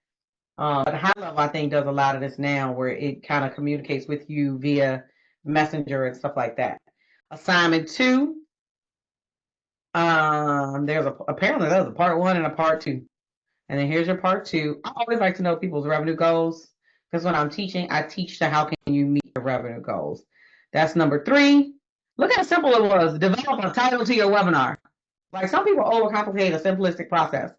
But High Level, I think, does a lot of this now where it kind of communicates with you via Messenger and stuff like that. Assignment 2, apparently there's a part 1 and a part 2. And then here's your part 2. I always like to know people's revenue goals because when I'm teaching, I teach to how can you meet your revenue goals. That's number 3. Look how simple it was. Develop a title to your webinar. Like some people overcomplicate a simplistic process.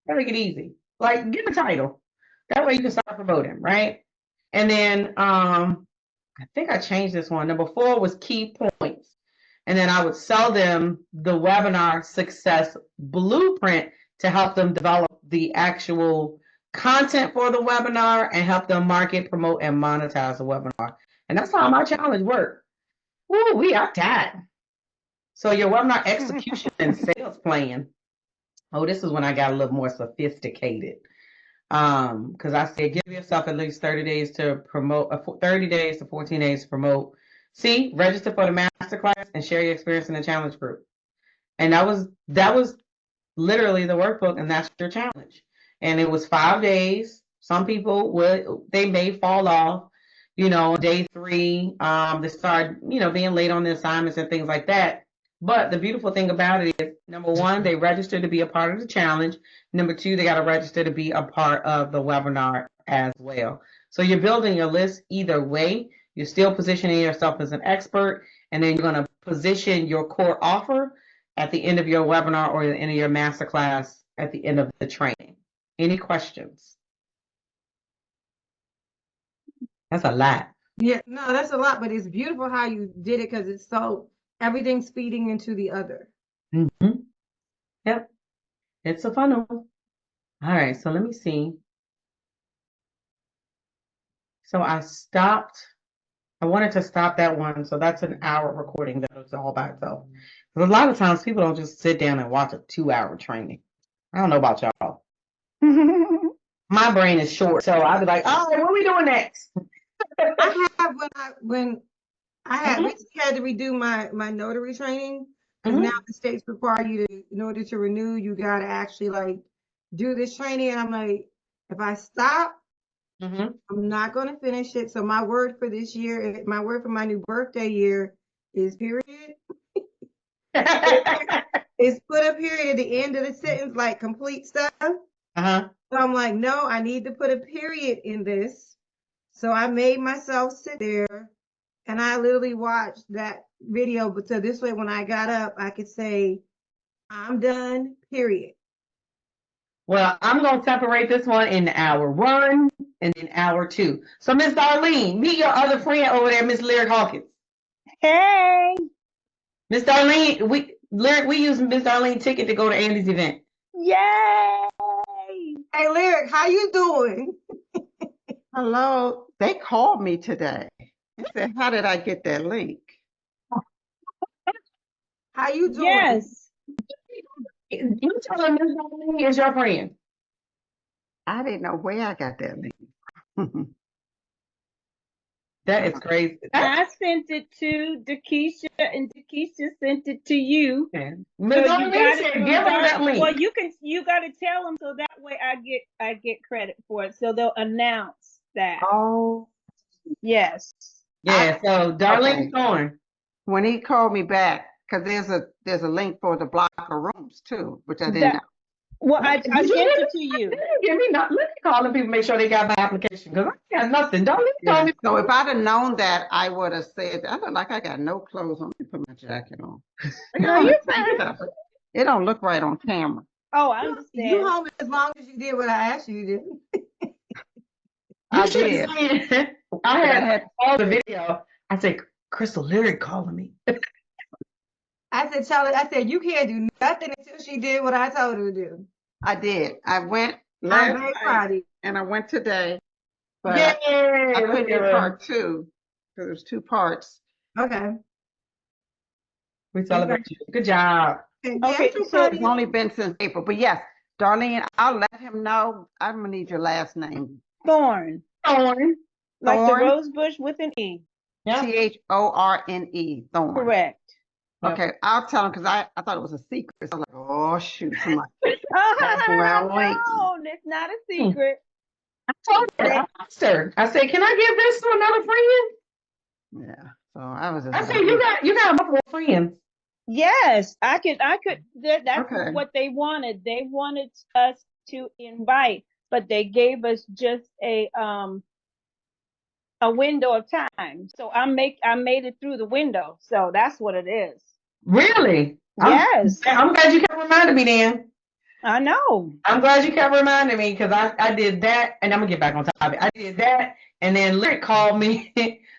Make it easy. Like give a title. That way you can start promoting, right? And then I think I changed this one. Number 4 was key points. And then I would sell them the webinar success blueprint to help them develop the actual content for the webinar and help them market, promote, and monetize the webinar. And that's how my challenge worked. Ooh, we are that. So your webinar execution and sales plan. Oh, this is when I got a little more sophisticated. Because I said, give yourself at least 30 days to promote, 30 days to 14 days to promote. See, register for the masterclass and share your experience in the challenge group. And that was literally the workbook, and that's your challenge. And it was 5 days. Some people they may fall off, day 3, they start, being late on the assignments and things like that. But the beautiful thing about it is, number 1, they register to be a part of the challenge. Number 2, they got to register to be a part of the webinar as well. So you're building your list either way. You're still positioning yourself as an expert, and then you're going to position your core offer at the end of your webinar or the end of your masterclass at the end of the training. Any questions? That's a lot. Yeah, no, that's a lot, but it's beautiful how you did it because it's so everything's feeding into the other. Mm-hmm. Yep. It's a funnel. All right, so let me see. So I wanted to stop that one. So that's an hour recording that was all by itself. Because a lot of times people don't just sit down and watch a 2-hour training. I don't know about y'all. My brain is short. So I'll be like, all right, what are we doing next? I have when I had recently had to redo my notary training because now the states require you to, in order to renew, you got to actually like do this training. And I'm like, if I stop, I'm not going to finish it. So my word for this year, my word for my new birthday year is period. It's put a period at the end of the sentence, like complete stuff. So I'm like, no, I need to put a period in this. So I made myself sit there and I literally watched that video. But so this way, when I got up, I could say, I'm done, period. Well, I'm going to separate this one in hour 1 and then hour 2. So Miss Darlene, meet your other friend over there, Miss Lyric Hawkins. Hey. Miss Darlene, we use Miss Darlene ticket to go to Andy's event. Yay! Hey, Lyric, how you doing? Hello. They called me today and said, how did I get that link? How you doing? Yes. You tell her Miss Darlene is your friend. I didn't know where I got that link. That is crazy. I sent it to DeKesha, and DeKesha sent it to you. Miss Darlene said, give her that link. Well, you got to tell them so that way I get credit for it. So they'll announce that. Oh, yes. Yeah. So Darlene's going. When he called me back, because there's a link for the block of rooms too, which I didn't know. Well, I sent it to you. Let me call them people, make sure they got my application, because I got nothing. Darlene told me. So if I'd have known that, I would have said, I look like I got no clothes on. Let me put my jacket on. No, you're fine. It don't look right on camera. Oh, I understand. You home as long as you did what I asked you to do. I did. I had all the video. I said, Crystal Lyric calling me. I said, Charlie, you can't do nothing until she did what I told her to do. I did. I went I'm last very night proud of you. and I went today. But Yay! I couldn't do part 2 because there's 2 parts. Okay. We celebrate you. Good job. Okay, the Okay, actual so part It's is, only been since April, but yes, Darlene, I'll let him know. I'm gonna need your last name. Thorn, Thorn. like the Thorn, rose bush with an E. Yeah. Thorne, Thorn. Correct. Yep. Okay, I'll tell him because I thought it was a secret. So I'm like, oh shoot, somebody passing Oh, around links. no, it's not a secret. I told her. I asked her. I said, "Can I give this to another friend?" Yeah. So I was just I like, said, "You got multiple friends." Yes, I could, that's okay. what they wanted. They wanted us to invite, but they gave us just a window of time. So I made it through the window. So that's what it is. Really? Yes, I'm glad you kept reminding me then. I know. I'm glad you kept reminding me because I did that, and I'm gonna get back on topic. I did that, and then Lyric called me.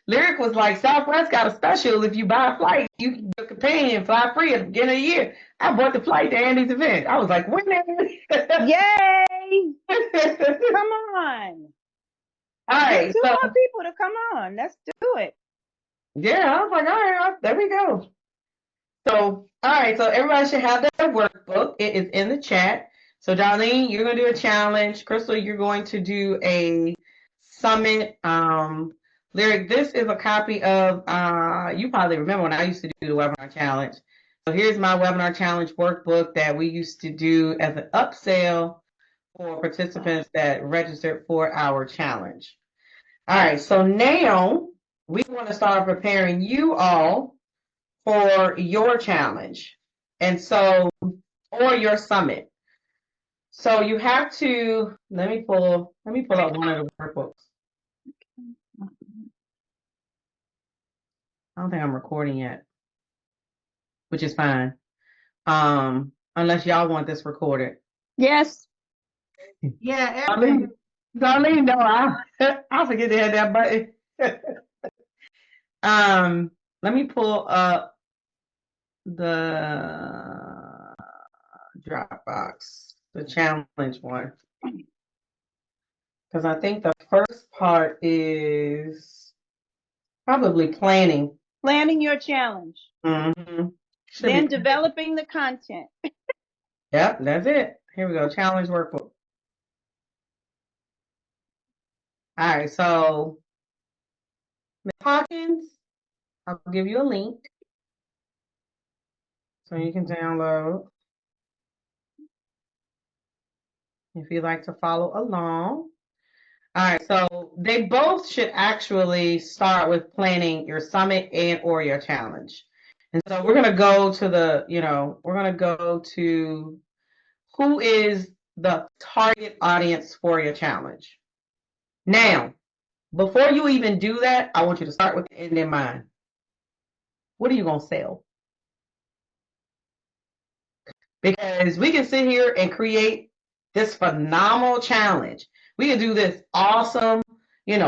Lyric was like, "Southwest got a special. If you buy a flight, you can get a companion fly free at the beginning of the year." I bought the flight to Andy's event. I was like, "When?" Yay! Come on. All Get right, two so more people to come on. Let's do it. yeah, I was like, "All right, there we go." So, all right, so everybody should have their workbook. It is in the chat. So, Darlene, you're going to do a challenge. Crystal, you're going to do a summit. Lyric, this is a copy of, you probably remember when I used to do the webinar challenge. So, here's my webinar challenge workbook that we used to do as an upsell for participants that registered for our challenge. All right, so now we want to start preparing you all for your challenge or your summit. So you have to let me pull up one of the workbooks. I don't think I'm recording yet, which is fine. Unless y'all want this recorded. Yes. yeah, Darlene, no, I forget to hit that button. Let me pull up the Dropbox, the challenge one. Because I think the first part is probably planning. Planning your challenge. Mm-hmm. Then developing the content. Yep, that's it. Here we go. Challenge workbook. All right, so Ms. Hawkins, I'll give you a link so you can download if you'd like to follow along. All right, so they both should actually start with planning your summit and or your challenge. And so we're going to go to who is the target audience for your challenge. Now, before you even do that, I want you to start with the end in mind. What are you going to sell? Because we can sit here and create this phenomenal challenge. We can do this awesome,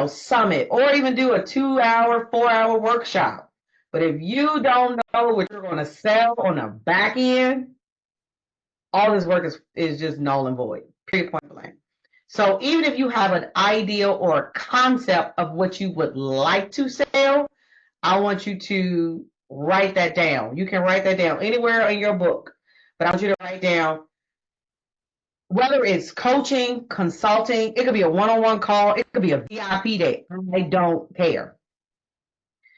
summit, or even do a 2-hour, 4-hour workshop. But if you don't know what you're going to sell on the back end, all this work is just null and void. Period, point blank. So even if you have an idea or a concept of what you would like to sell, I want you to write that down. You can write that down anywhere in your book, but I want you to write down whether it's coaching, consulting, it could be a one-on-one call, it could be a VIP day. I don't care.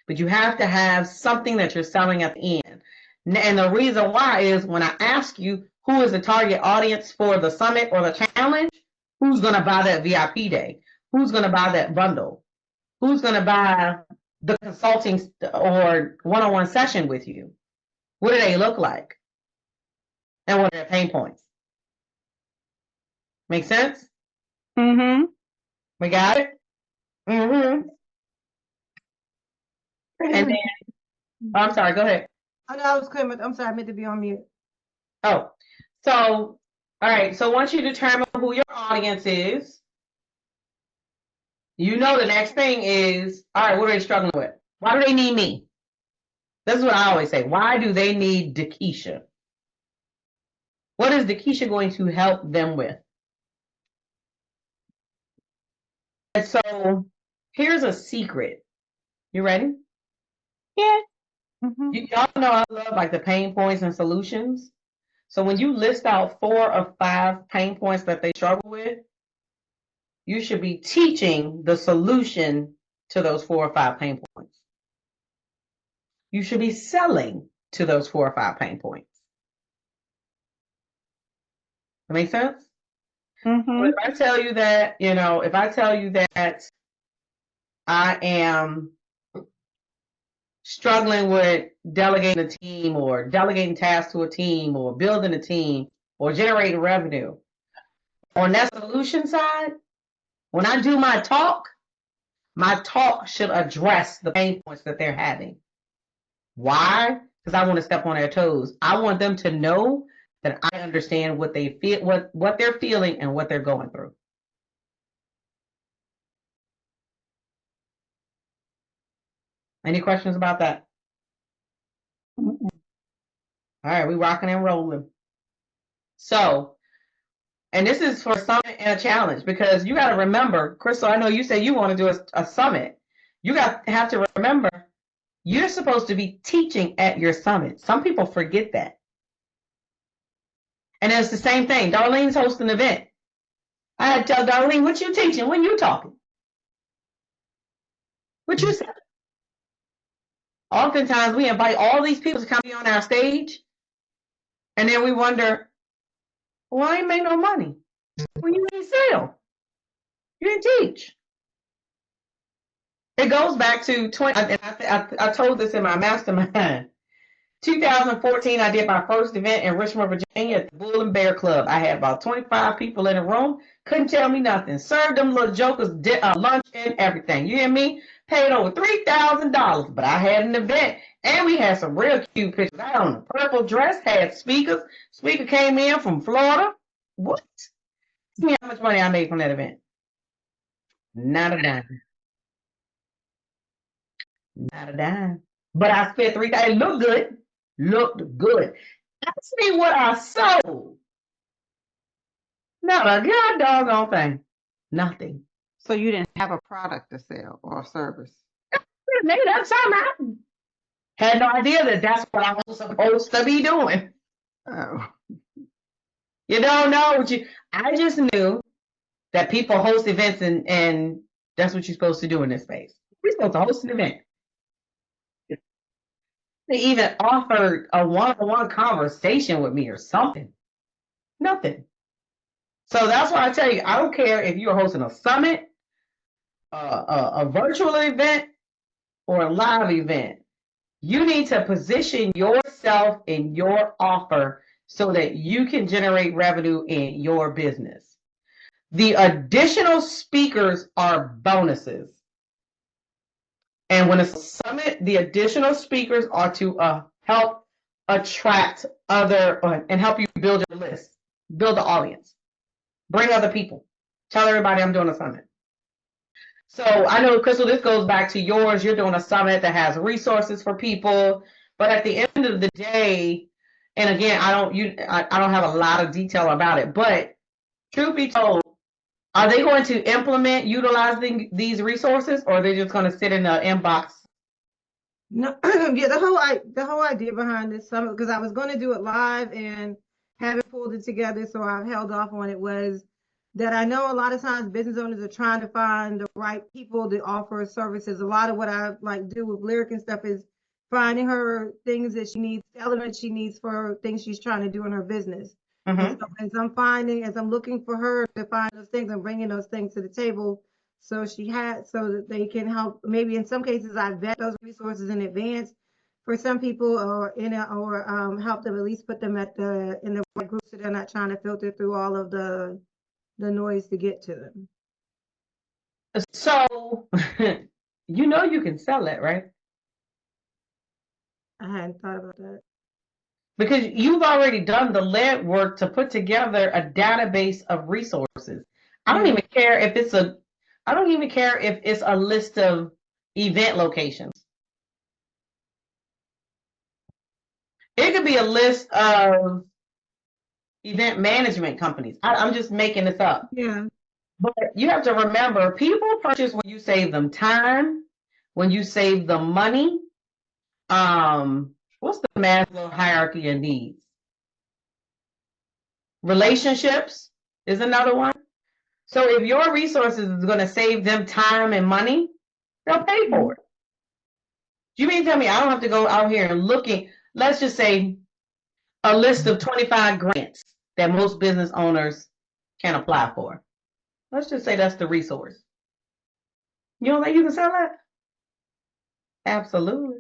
But you have to have something that you're selling at the end. And the reason why is when I ask you who is the target audience for the summit or the challenge, who's going to buy that VIP day? Who's going to buy that bundle? Who's going to buy the consulting or one-on-one session with you? What do they look like? And what are their pain points? Make sense? Mm-hmm. We got it? Mm-hmm. And then, I'm sorry, go ahead. I know I was clear, but I'm sorry, I meant to be on mute. Oh, so, all right. So once you determine who your audience is, the next thing is, all right, what are they struggling with? Why do they need me? This is what I always say. Why do they need DeKesha? What is DeKesha going to help them with? And so here's a secret. You ready? Yeah. Y'all know I love like the pain points and solutions. So when you list out 4 or 5 pain points that they struggle with, you should be teaching the solution to those 4 or 5 pain points. You should be selling to those 4 or 5 pain points. That make sense? Mm-hmm. If I tell you that, if I tell you that I am struggling with delegating a team or delegating tasks to a team or building a team or generating revenue, on that solution side, when I do my talk should address the pain points that they're having. Why? Because I want to step on their toes. I want them to know that I understand what they feel, what they're feeling and what they're going through. Any questions about that? Mm-hmm. All right, we rocking and rolling. So, and this is for a summit and a challenge, because you got to remember, Crystal, I know you say you want to do a summit. You have to remember, you're supposed to be teaching at your summit. Some people forget that. And it's the same thing. Darlene's hosting an event. I had to tell Darlene, what you teaching? When you talking? What you say? Oftentimes we invite all these people to come be on our stage, and then we wonder, well, I ain't make no money. Well, you didn't sell. You didn't teach. It goes back to 20, and I told this in my mastermind. 2014, I did my first event in Richmond, Virginia at the Bull and Bear Club. I had about 25 people in the room. Couldn't tell me nothing. Served them little jokers lunch and everything. You hear me? Paid over $3,000. But I had an event, and we had some real cute pictures. I had on a purple dress, had speakers. Speaker came in from Florida. What? Tell me how much money I made from that event. Not a dime. Not a dime. But I spent $3,000. It looked good. Looked good. Ask me what I sold. Not a god doggone thing. Nothing. So you didn't have a product to sell or a service? Maybe that's something. I had no idea that that's what I was supposed to be doing. Oh. You don't know what you. I just knew that people host events, and that's what you're supposed to do in this space. We're supposed to host an event. They even offered a one-on-one conversation with me or something. Nothing. So that's why I tell you, I don't care if you're hosting a summit, a virtual event, or a live event. You need to position yourself in your offer so that you can generate revenue in your business. The additional speakers are bonuses. And when it's a summit, the additional speakers are to help attract other and help you build your list, build the audience, bring other people. Tell everybody I'm doing a summit. So I know, Crystal, this goes back to yours. You're doing a summit that has resources for people. But at the end of the day, and again, I don't have a lot of detail about it, but truth be told, are they going to implement utilizing these resources, or are they just going to sit in the inbox? No, yeah, the whole idea behind this summit, because I was going to do it live and haven't pulled it together, so I've held off on it, was that I know a lot of times business owners are trying to find the right people to offer services. A lot of what I like do with Lyric and stuff is finding her things that she needs, elements she needs for things she's trying to do in her business. Mm-hmm. And so as I'm looking for her to find those things, I'm bringing those things to the table. So so that they can help. Maybe in some cases, I vet those resources in advance for some people, or help them at least put them in the right group, so they're not trying to filter through all of the noise to get to them. So, you can sell it, right? I hadn't thought about that. Because you've already done the lead work to put together a database of resources. I don't even care if it's a list of event locations. It could be a list of event management companies. I'm just making this up. Yeah. But you have to remember, people purchase when you save them time, when you save them money, what's the Maslow hierarchy of needs? Relationships is another one. So if your resources is going to save them time and money, they'll pay for it. You mean to tell me I don't have to go out here and looking, let's just say a list of 25 grants that most business owners can apply for. Let's just say that's the resource. You don't think you can sell that? Absolutely.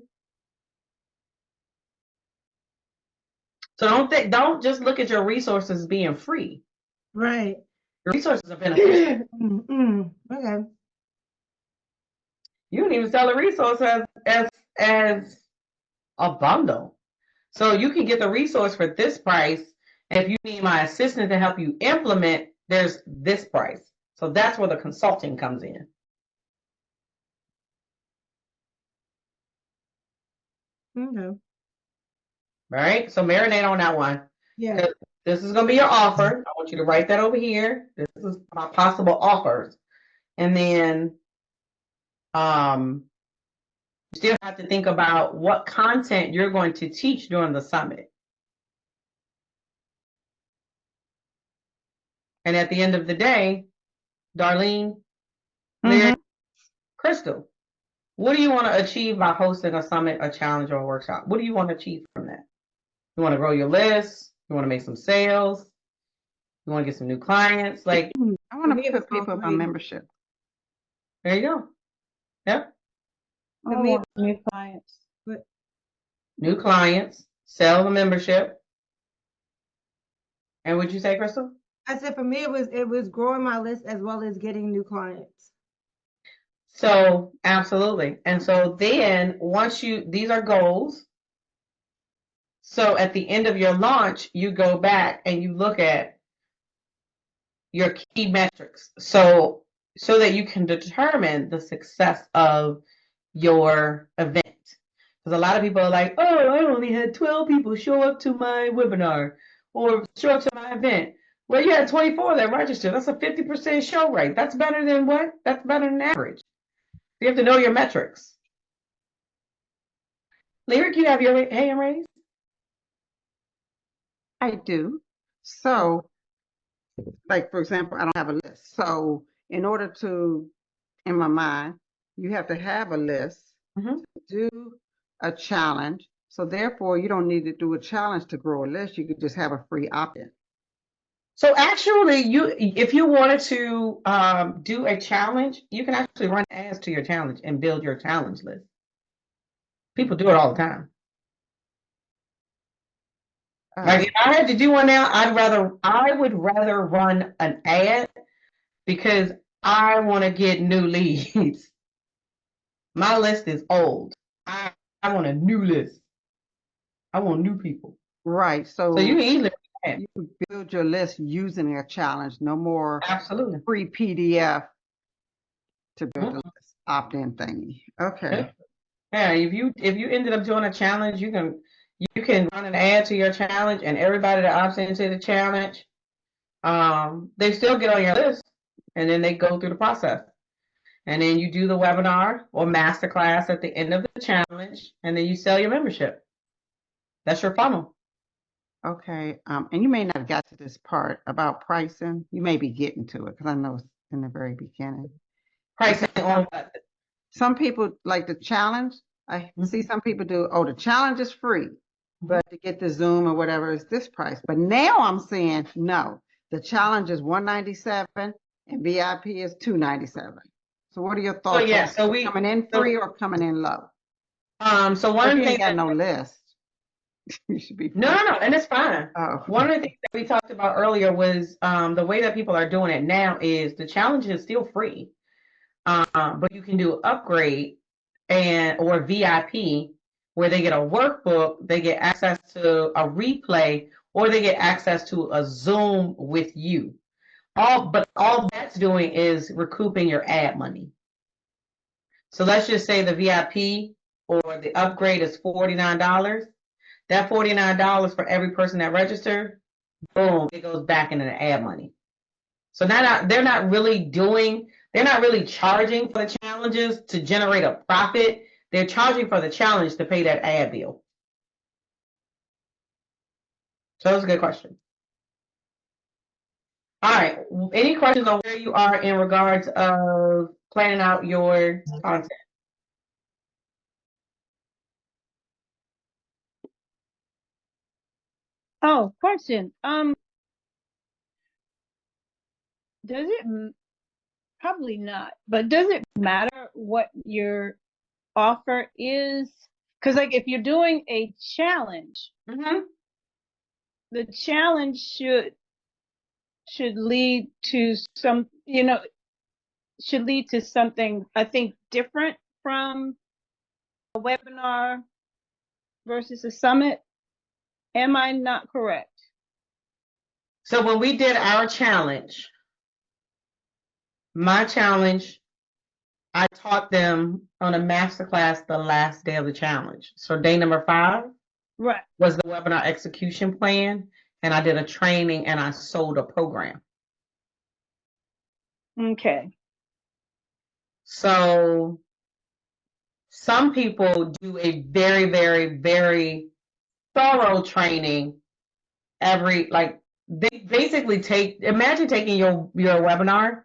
So don't just look at your resources being free. Right. Your resources are beneficial. Okay. You can even sell a resource as a bundle. So you can get the resource for this price. And if you need my assistant to help you implement, there's this price. So that's where the consulting comes in. Okay. Right? So marinate on that one. Yeah. This is going to be your offer. I want you to write that over here. This is my possible offers. And then you still have to think about what content you're going to teach during the summit. And at the end of the day, Darlene, Lyric, Crystal, what do you want to achieve by hosting a summit, a challenge, or a workshop? What do you want to achieve from that? You want to grow your list? You want to make some sales? You want to get some new clients? Like, I want to put people in my membership. there you go. Yep. I want new clients. New clients, sell the membership. And what'd you say, Crystal? I said for me it was growing my list as well as getting new clients. So absolutely. And so then once these are goals. So at the end of your launch, you go back and you look at your key metrics. So that you can determine the success of your event. Because a lot of people are like, oh, I only had 12 people show up to my webinar or show up to my event. Well, you had 24 that registered. That's a 50% show rate. That's better than what? That's better than average. You have to know your metrics. Lyric, you have your hand raised? I do. So, like, for example, I don't have a list. So, in order to, in my mind, you have to have a list to do a challenge. So, therefore, you don't need to do a challenge to grow a list. You could just have a free opt-in. So actually, if you wanted to do a challenge, you can actually run ads to your challenge and build your challenge list. People do it all the time. Like if I had to do one now, I would rather run an ad because I want to get new leads. My list is old. I want a new list. I want new people. Right. So you can easily you build your list using a challenge. No more absolutely free PDF to build a list opt-in thingy. Okay. Yeah, if you ended up doing a challenge, you can run an ad to your challenge, and everybody that opts into the challenge, they still get on your list, and then they go through the process, and then you do the webinar or masterclass at the end of the challenge, and then you sell your membership. That's your funnel. Okay. And you may not have got to this part about pricing. You may be getting to it because I know it's in the very beginning. Pricing on what? Some people like the challenge. I see some people do, oh, the challenge is free, but to get the Zoom or whatever is this price. But now I'm saying, no, the challenge is $197 and VIP is $297. So what are your thoughts? So yeah, so we coming in free or coming in low? So one of the things things got no list. You should be free. No, and it's fine. Oh. One of the things that we talked about earlier was the way that people are doing it now is the challenge is still free. But you can do an upgrade or VIP where they get a workbook, they get access to a replay, or they get access to a Zoom with you. But all that's doing is recouping your ad money. So let's just say the VIP or the upgrade is $49. That $49 for every person that registered, boom, it goes back into the ad money. So now they're not really charging for the challenges to generate a profit. They're charging for the challenge to pay that ad bill. So that's a good question. All right. Any questions on where you are in regards of planning out your content? Oh, question. Does it probably not, but does it matter what your offer is? Because like if you're doing a challenge, Mm-hmm. the challenge should lead to some, should lead to something, I think, different from a webinar versus a summit. Am I not correct? So when we did our challenge, my challenge, I taught them on a masterclass the last day of the challenge. So day number 5 Right. was the webinar execution plan, and I did a training and I sold a program. Okay. So some people do a very, very, very thorough training they basically imagine taking your webinar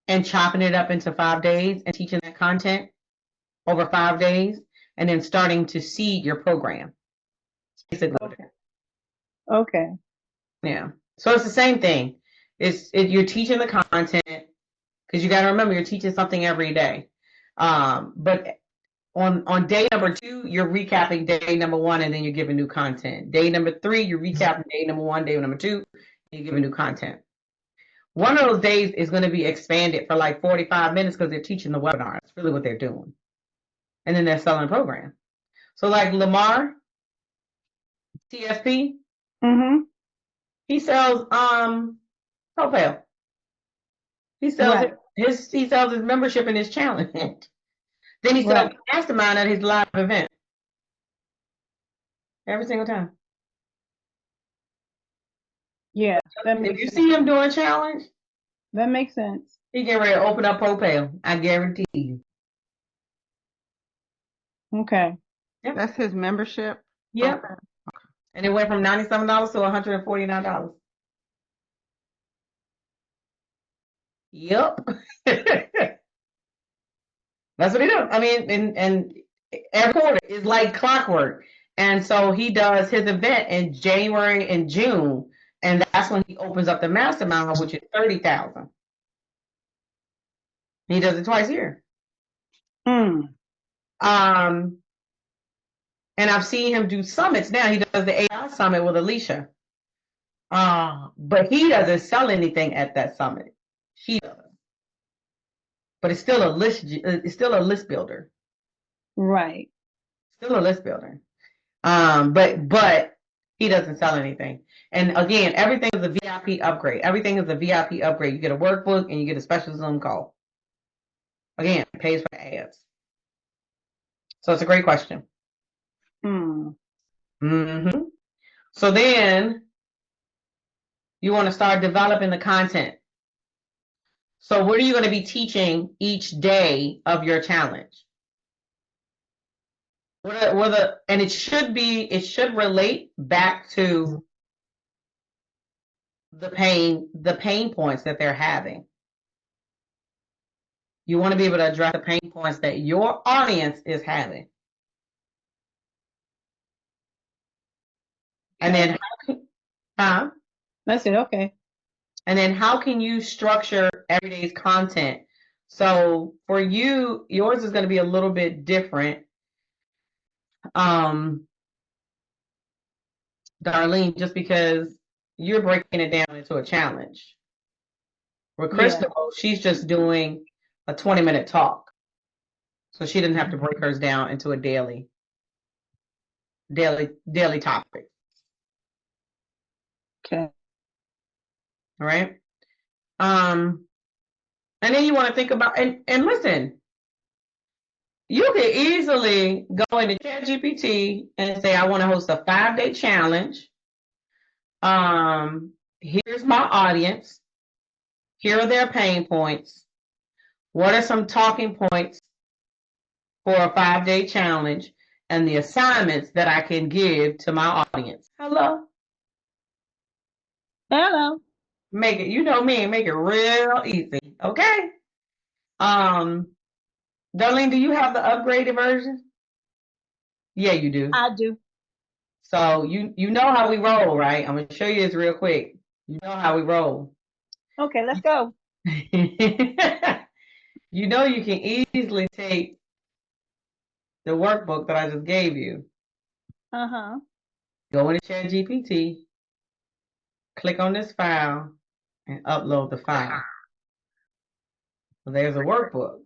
and chopping it up into 5 days and teaching that content over 5 days and then starting to seed your program. Basically. Okay. Okay. Yeah. So it's the same thing. You're teaching the content because you got to remember you're teaching something every day. But on day number 2, you're recapping day number 1 and then you're giving new content. Day number 3, you're recapping day number 1, day number 2, and you're giving new content. One of those days is going to be expanded for like 45 minutes because they're teaching the webinar. That's really what they're doing. And then they're selling a program. So like Lamar, TSP, Mm-hmm. he sells PayPal. He sells Right. his membership in his challenge. Then he sells Right. mastermind at his live event. Every single time. Yeah. That If makes you sense. see him doing challenge, That makes sense. he get ready to open up PayPal. I guarantee you. Okay. That's his membership. Yep. And it went from $97 to $149. Yep. That's what he does. I mean, and every quarter is like clockwork. And so he does his event in January and June, and that's when he opens up the mastermind, which is 30,000. He does it twice a year. Mm. And I've seen him do summits now. He does the AI summit with Alicia. But he doesn't sell anything at that summit. She does. But it's still a list. It's still a list builder. Right. Still a list builder. But he doesn't sell anything. And again, everything is a VIP upgrade. Everything is a VIP upgrade. You get a workbook and you get a special Zoom call. Again, it pays for ads. So it's a great question. Hmm. Mm-hmm. So then you want to start developing the content. So what are you going to be teaching each day of your challenge? And it should relate back to the pain points that they're having. You want to be able to address the pain points that your audience is having. And then That's it. Okay. And then how can you structure every day's content? So for you, yours is going to be a little bit different. Darlene, just because you're breaking it down into a challenge. With Crystal, she's just doing a 20-minute talk. So she didn't have to break hers down into a daily topic. Okay. All right. And then you want to think about and listen, you can easily go into ChatGPT and say, I want to host a 5-day challenge. Here's my audience. Here are their pain points. What are some talking points for a 5-day challenge and the assignments that I can give to my audience. Hello. Hello. Make it, you know me, make it real easy. Okay. Darlene, do you have the upgraded version? Yeah, you do. I do. So you know how we roll, right? I'm gonna show you this real quick. You know how we roll. Okay, let's go. You know you can easily take the workbook that I just gave you, Uh-huh. go into ChatGPT, click on this file, and upload the file. So there's a workbook.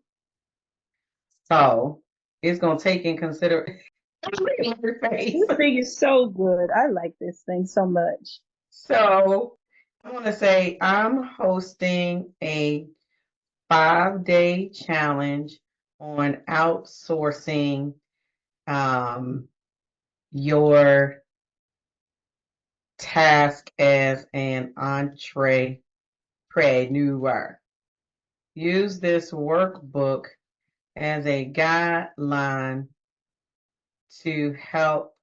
So it's gonna take in consideration. This thing is so good. I like this thing so much. So I want to say I'm hosting a 5-day challenge on outsourcing your task as an entrepreneur. Use this workbook as a guideline to help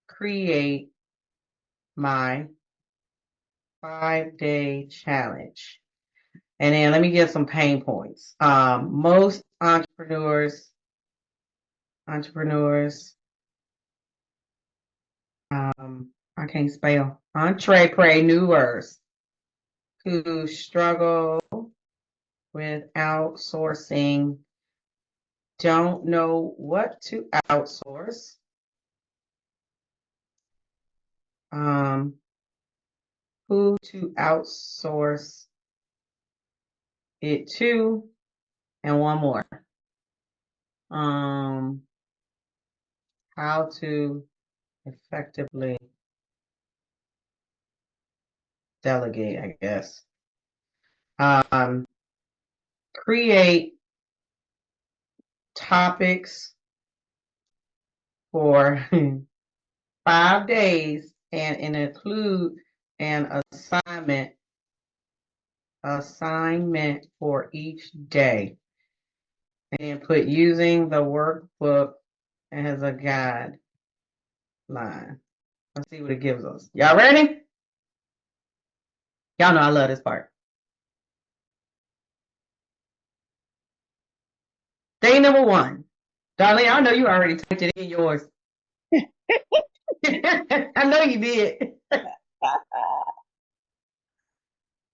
create my 5-day challenge. And then let me give some pain points. Most entrepreneurs, I can't spell, entrepreneurs who struggle with outsourcing, don't know what to outsource, who to outsource it to, and one more. How to effectively delegate, I guess. Create topics for 5 days and include an assignment for each day. And put using the workbook as a guideline. Let's see what it gives us. Y'all ready? Y'all know I love this part. Day number 1. Darlene, I know you already typed it in yours. I know you did.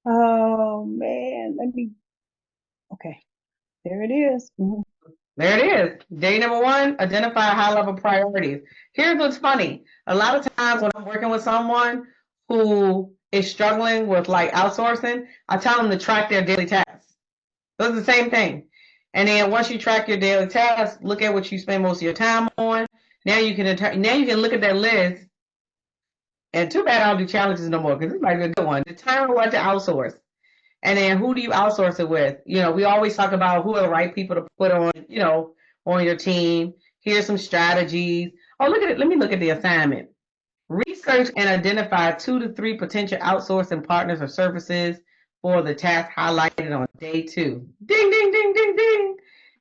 Oh man, okay, there it is. There it is. Day number 1, identify high-level priorities. Here's what's funny. A lot of times when I'm working with someone who is struggling with like outsourcing, I tell them to track their daily tasks. Those are the same thing. And then once you track your daily tasks, look at what you spend most of your time on. Now you can look at that list. And too bad I don't do challenges no more because this might be a good one. Determine what to outsource. And then who do you outsource it with? You know, we always talk about who are the right people to put on, on your team. Here's some strategies. Oh, look at it. Let me look at the assignment. Research and identify 2 to 3 potential outsourcing partners or services for the task highlighted on day 2. Ding, ding, ding, ding, ding.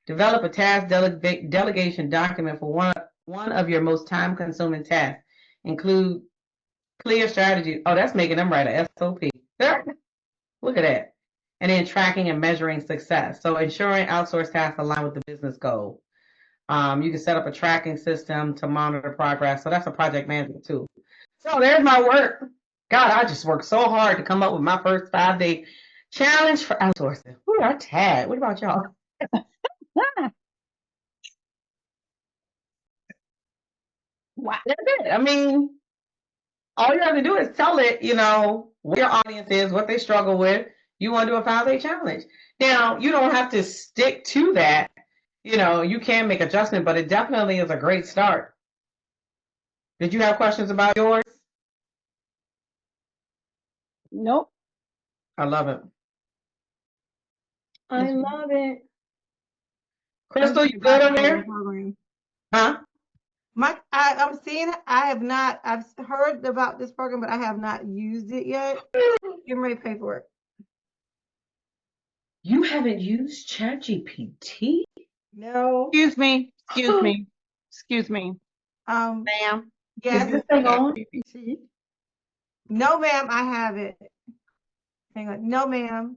Develop a task delegation document for one of your most time-consuming tasks. Include clear strategies. Oh, that's making them write a SOP. Look at that. And then tracking and measuring success. So ensuring outsourced tasks align with the business goal. You can set up a tracking system to monitor progress. So that's a project management tool. So there's my work. God, I just worked so hard to come up with my first 5-day challenge for outsourcing. Ooh, I'm tired. What about y'all? Wow. That's it. I mean, all you have to do is tell it, what your audience is, what they struggle with. You want to do a 5-day challenge. Now, you don't have to stick to that. You can make adjustment, but it definitely is a great start. Did you have questions about yours? Nope. I love it. I love it. Crystal, you good over there? Program. Huh? I'm seeing. I've heard about this program, but I have not used it yet. Getting ready to pay for it. You haven't used ChatGPT? No. Excuse me, excuse me, Um, ma'am. Is yes. this thing on? GPT. No, ma'am, I have it. Hang on. No, ma'am,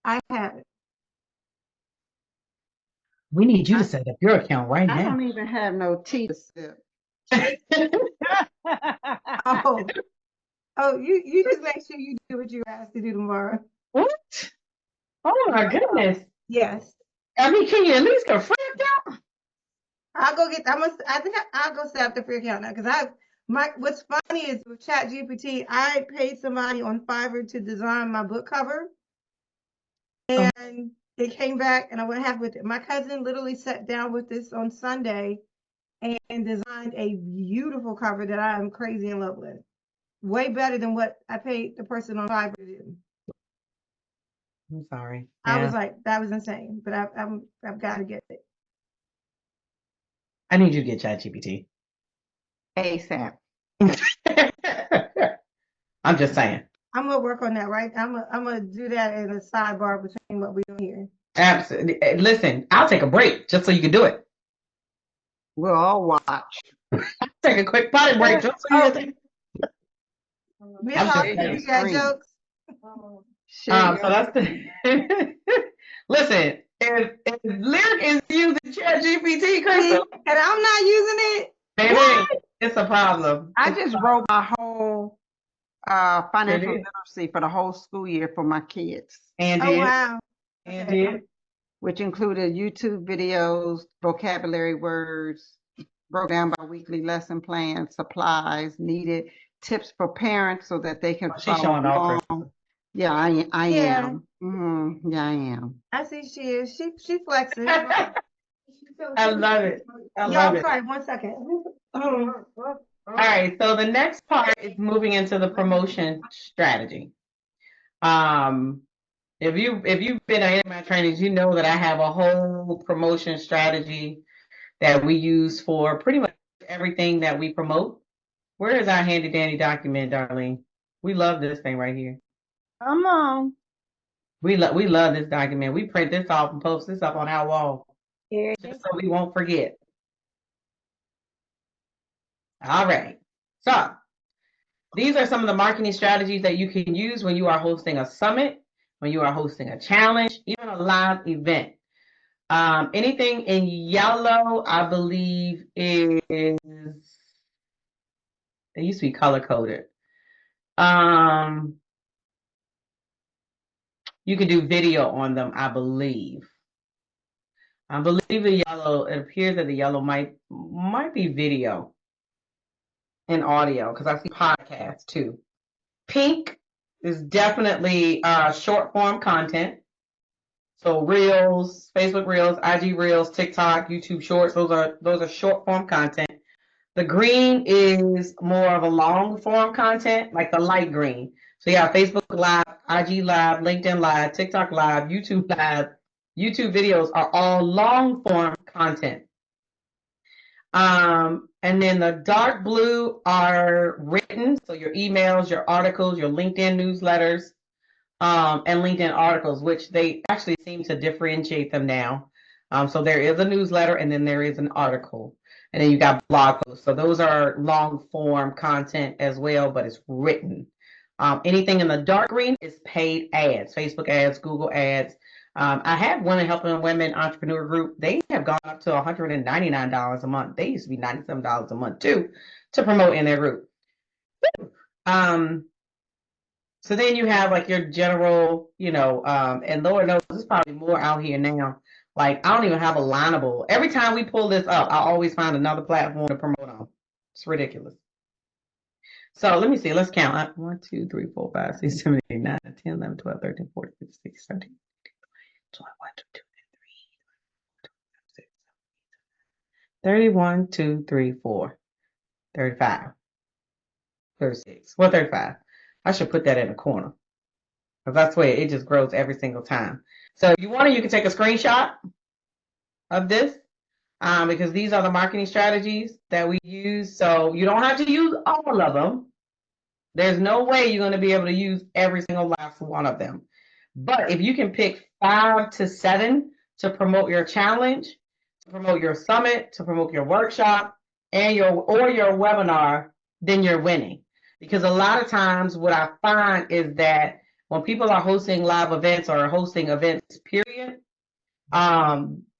I have it. We need you to set up your account right I now. don't even have no tea to sip. Oh, oh, you just make sure you do what you're asked to do tomorrow. What? Oh my goodness. Yes. I mean, can you at least go free account? I'll go get. I think I'll go set up the free account now because What's funny is with Chat GPT, I paid somebody on Fiverr to design my book cover, Oh. and it came back, and I went half with it. My cousin literally sat down with this on Sunday and designed a beautiful cover that I am crazy in love with. Way better than what I paid the person on Fiverr to do. I'm sorry. I Yeah. was like, that was insane, but I've got to get it. I need you to get ChatGPT. ASAP. I'm just saying. I'm gonna work on that, right? I'm gonna do that in a sidebar between what we're doing here. Absolutely. Listen, I'll take a break just so you can do it. We'll all watch. Take a quick potty break just so you can. Miss I'm just Austin, saying. you got Screen. jokes? Share So that's the. Listen, if Lyric is using ChatGPT, See, Crystal, and I'm not using it. baby, it's a problem. I just wrote my whole financial Sure did. literacy for the whole school year for my kids, And Oh did. wow. And Okay. did. which included YouTube videos, vocabulary words, broke down by weekly lesson plans, supplies needed, tips for parents so that they can She's follow showing off. along. Yeah, I Yeah. am. Yeah, I am. I see she is. She flexes. I love it. I Yo, love I'm it. sorry. 1 second. All right, so the next part is moving into the promotion strategy. If you've been in any of my trainings, you know that I have a whole promotion strategy that we use for pretty much everything that we promote. Where is our handy dandy document, Darlene? We love this thing right here. Come on. We love this document. We print this off and post this up on our wall just so we won't forget. All right. So these are some of the marketing strategies that you can use when you are hosting a summit, when you are hosting a challenge, even a live event. Anything in yellow, I believe, is it used to be color coded. You can do video on them, I believe. I believe the yellow, it appears that the yellow might be video and audio, because I see podcasts too. Pink is definitely short form content. So Reels, Facebook Reels, IG Reels, TikTok, YouTube Shorts, those are short form content. The green is more of a long form content, like the light green. So yeah, Facebook Live, IG Live, LinkedIn Live, TikTok Live, YouTube Live, YouTube videos are all long form content. And then the dark blue are written, so your emails, your articles, your LinkedIn newsletters, and LinkedIn articles, which they actually seem to differentiate them now. So there is a newsletter and then there is an article. And then you got blog posts. So those are long form content as well, but it's written. Anything in the dark green is paid ads, Facebook ads, Google ads. I have Women Helping Women Entrepreneur Group. They have gone up to $199 a month. They used to be $97 a month too, to promote in their group. So then you have like your general, and Lord knows there's probably more out here now. Like I don't even have a Lineable. Every time we pull this up, I always find another platform to promote on. It's ridiculous. So let me see. Let's count. 1, 2, 3, 4, 5, 6, 7, 8, 9, 10, 11, 12, 13, 14, 15, 16, 17, 21, 22, 31, 2, 3, 4, 35, 36. Well, 35. I should put that in a corner. Because that's where it just grows every single time. So if you want to, you can take a screenshot of this because these are the marketing strategies that we use. So you don't have to use all of them. There's no way you're going to be able to use every single last one of them. But if you can pick 5 to 7 to promote your challenge, to promote your summit, to promote your workshop, and your webinar, then you're winning. Because a lot of times what I find is that when people are hosting live events or hosting events, period,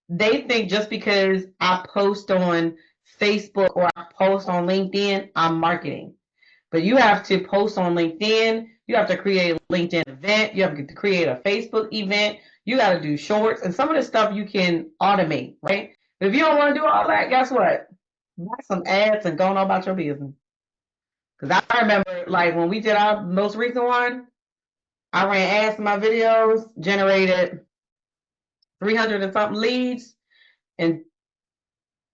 they think just because I post on Facebook or I post on LinkedIn, I'm marketing. But you have to post on LinkedIn. You have to create a LinkedIn event. You have to create a Facebook event. You got to do shorts. And some of this stuff you can automate, right? But if you don't want to do all that, guess what? Buy some ads and go on about your business. Because I remember, like, when we did our most recent one, I ran ads in my videos, generated 300 and something leads, and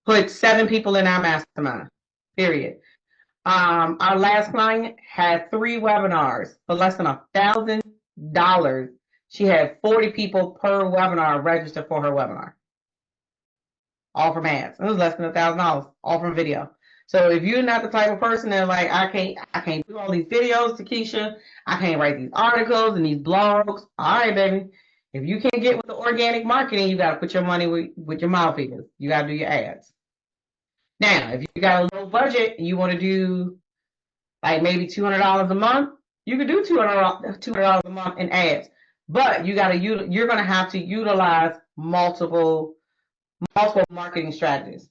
put 7 people in our mastermind, period. Our last client had 3 webinars for less than $1,000. She had 40 people per webinar register for her webinar, all from ads. It was less than $1,000, all from video. So if you're not the type of person that like, I can't do all these videos, DeKesha, I can't write these articles and these blogs. All right, baby. If you can't get with the organic marketing, you got to put your money with your mouth figures. You got to do your ads. Now, if you got a low budget and you want to do like maybe $200 a month, you could do $200 a month in ads. But you're going to have to utilize multiple marketing strategies.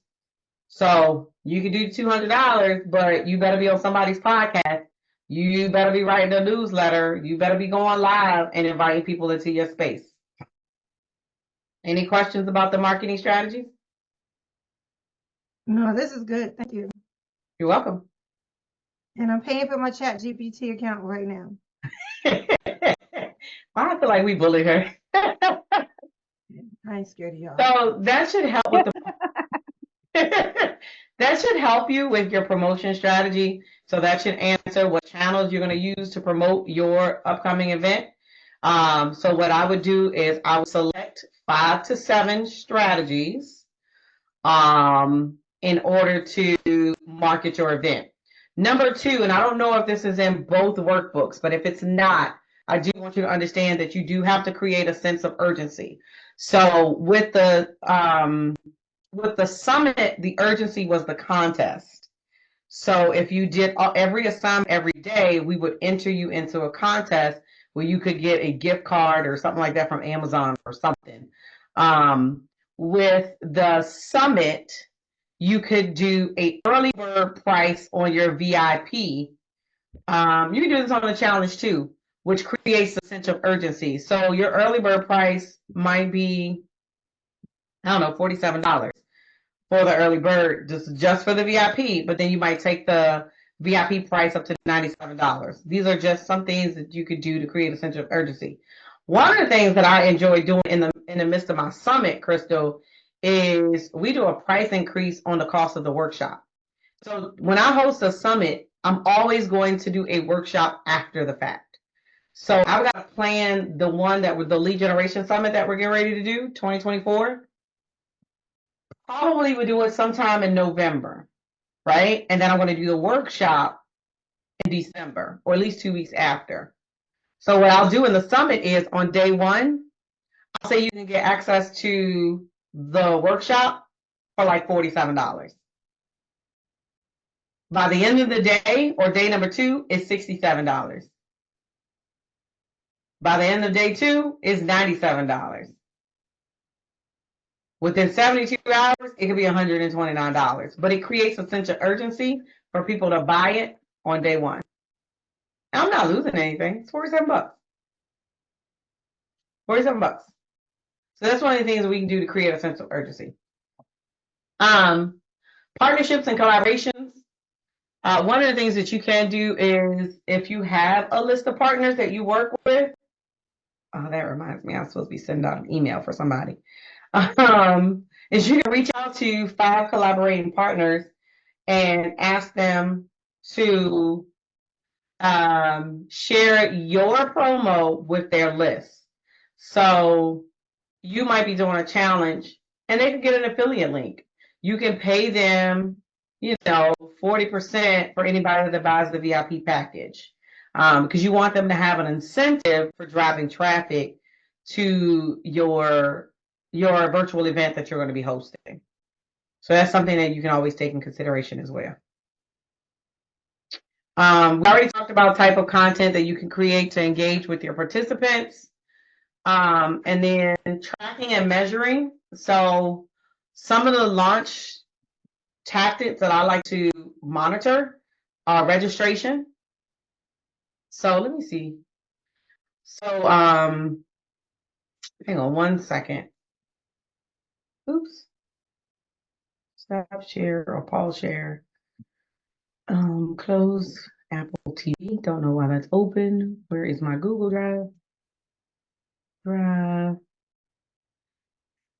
So you can do $200, but you better be on somebody's podcast. You better be writing a newsletter. You better be going live and inviting people into your space. Any questions about the marketing strategies? No, this is good. Thank you. You're welcome. And I'm paying for my Chat GPT account right now. I feel like we bullied her. I ain't scared of y'all. So that should help with that should help you with your promotion strategy. So that should answer what channels you're going to use to promote your upcoming event. So what I would do is I would select 5 to 7 strategies in order to market your event. Number 2, and I don't know if this is in both workbooks, but if it's not, I do want you to understand that you do have to create a sense of urgency. So with the summit, the urgency was the contest. So if you did every assignment every day, we would enter you into a contest where you could get a gift card or something like that from Amazon or something. With the summit, you could do an early bird price on your VIP. You can do this on the challenge too, which creates a sense of urgency. So your early bird price might be, I don't know, $47 for the early bird, just for the VIP, but then you might take the VIP price up to $97. These are just some things that you could do to create a sense of urgency. One of the things that I enjoy doing in the midst of my summit, Crystal, is we do a price increase on the cost of the workshop. So when I host a summit, I'm always going to do a workshop after the fact. So I've got to plan the one that was the lead generation summit that we're getting ready to do, 2024. Probably would do it sometime in November, right? And then I'm going to do the workshop in December, or at least 2 weeks after. So what I'll do in the summit is on day 1, I'll say you can get access to the workshop for like $47. By the end of the day, or day number 2, it's $67. By the end of day 2, it's $97. Within 72 hours, it could be $129, but it creates a sense of urgency for people to buy it on day 1. And I'm not losing anything. It's $47. $47. So that's one of the things we can do to create a sense of urgency. Partnerships and collaborations. One of the things that you can do is if you have a list of partners that you work with. Oh, that reminds me, I'm supposed to be sending out an email for somebody. Is you can reach out to 5 collaborating partners and ask them to share your promo with their list. So you might be doing a challenge and they can get an affiliate link. You can pay them, 40% for anybody that buys the VIP package, because you want them to have an incentive for driving traffic to your virtual event that you're going to be hosting. So that's something that you can always take in consideration as well. We already talked about type of content that you can create to engage with your participants. And then tracking and measuring. So some of the launch tactics that I like to monitor are registration. So let me see. So hang on one second. Oops. Stop share or pause share. Close Apple TV. Don't know why that's open. Where is my Google Drive?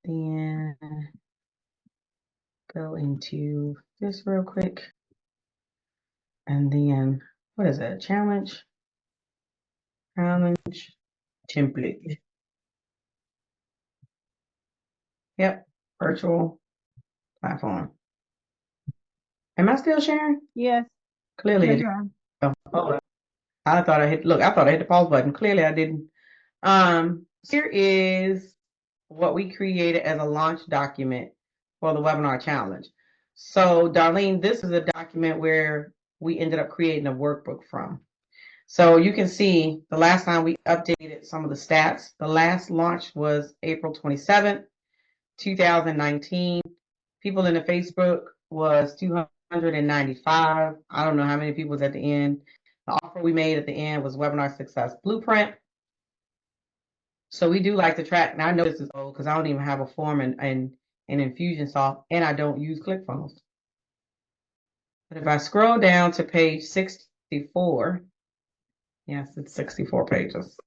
Then go into this real quick. And then what is it? Challenge template. Yep. Virtual platform. Am I still sharing? Yes. Clearly Yes, it is. ma'am. Oh, I thought I hit the pause button. Clearly I didn't. Here is what we created as a launch document for the webinar challenge. So Darlene, this is a document where we ended up creating a workbook from. So you can see the last time we updated some of the stats, the last launch was April 27th, 2019. People in the Facebook was 295. I don't know how many people was at the end. The offer we made at the end was Webinar Success Blueprint. So we do like to track. Now I know this is old because I don't even have a form in Infusionsoft, and I don't use ClickFunnels. But if I scroll down to page 64, yes, it's 64 pages.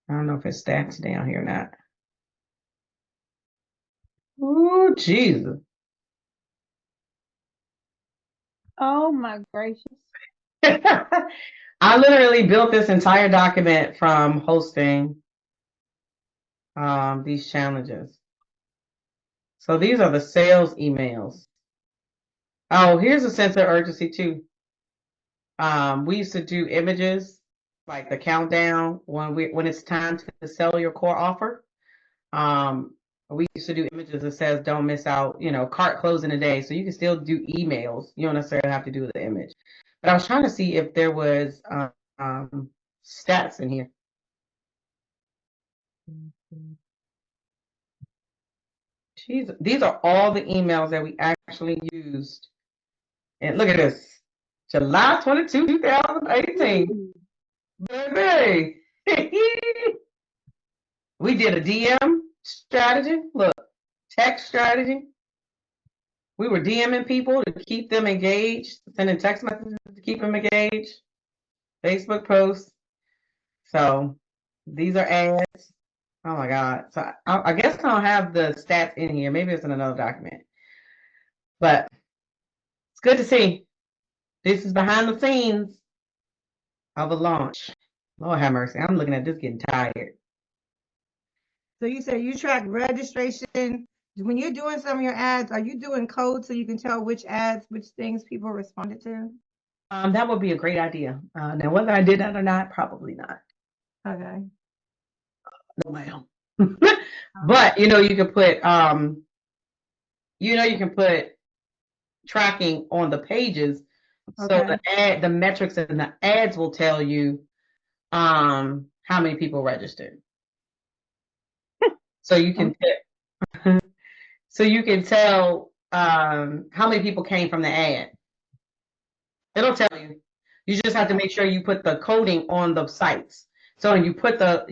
I don't know if it's stats down here or not. Oh, Jesus. Oh my gracious. I literally built this entire document from hosting these challenges. So these are the sales emails. Oh, here's a sense of urgency too. We used to do images like the countdown when it's time to sell your core offer. We used to do images that says don't miss out, cart closing a day. So you can still do emails. You don't necessarily have to do the image. But I was trying to see if there was stats in here. Jeez, these are all the emails that we actually used. And look at this. July 22, 2018. Baby. We did a DM strategy. Look, text strategy. We were DMing people to keep them engaged, sending text messages to keep them engaged, Facebook posts. So these are ads. Oh my God. So I guess I don't have the stats in here. Maybe it's in another document. But it's good to see. This is behind the scenes of a launch. Lord have mercy. I'm looking at this getting tired. So you say you track registration. When you're doing some of your ads, are you doing code so you can tell which things people responded to? That would be a great idea. Now, whether I did that or not, probably not. Okay. No, ma'am. But you can put tracking on the pages, so the metrics and the ads will tell you how many people registered. So you can tell how many people came from the ad. It'll tell you. You just have to make sure you put the coding on the sites. So you put a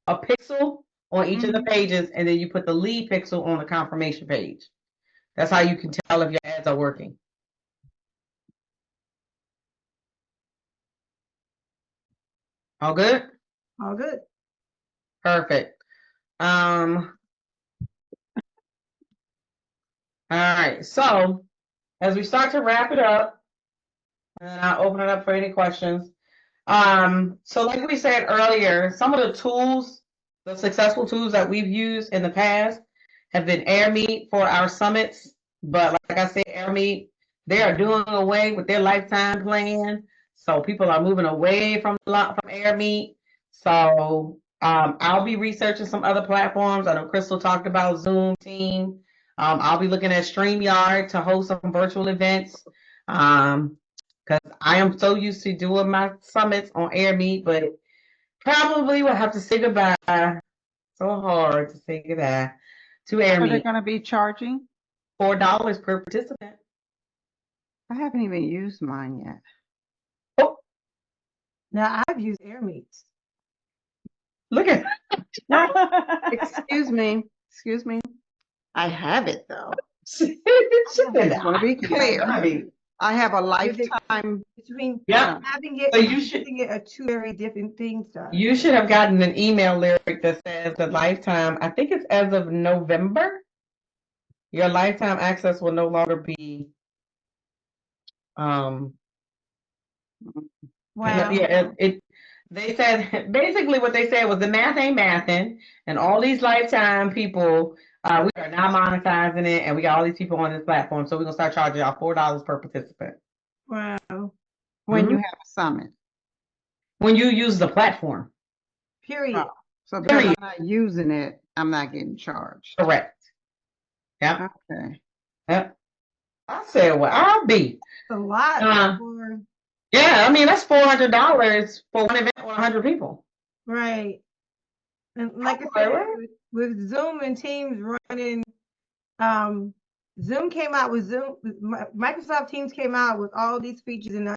pixel on each of the pages, and then you put the lead pixel on the confirmation page. That's how you can tell if your ads are working. All good? All good. Perfect. All right. So as we start to wrap it up, and then I'll open it up for any questions. So like we said earlier, some of the tools, the successful tools that we've used in the past have been AirMeet for our summits. But like I said, AirMeet, they are doing away with their lifetime plan. So people are moving away from AirMeet. So I'll be researching some other platforms. I know Crystal talked about Zoom Team. I'll be looking at StreamYard to host some virtual events. Because I am so used to doing my summits on AirMeet, but probably will have to say goodbye. So hard to say goodbye to So they're AirMeet. going to be charging? $4 per participant. I haven't even used mine yet. Oh, Now I've used air meats. look at Excuse me. Excuse me. I have it though. I Just want to be clear. I have a lifetime. Between Yeah. having it So and you should using it are two very different things, though. you should have gotten an email lyric that says the lifetime. I think it's as of November. Your lifetime access will no longer be Wow. yeah, they said basically what they said was the math ain't mathing, and all these lifetime people, we are not monetizing it, and we got all these people on this platform, so we're gonna start charging y'all $4 per participant. Wow. When you Mhm. have a summit. When you use the platform. Period. So because Period. I'm not using it, I'm not getting charged. Correct. Yeah. Okay. Yep. I said, well, I'll be. It's a lot for Yeah, I mean that's $400 for one event with 100 people. right. And like I Okay, said, right. with Zoom and Teams running, Zoom came out with Microsoft Teams came out with all these features, and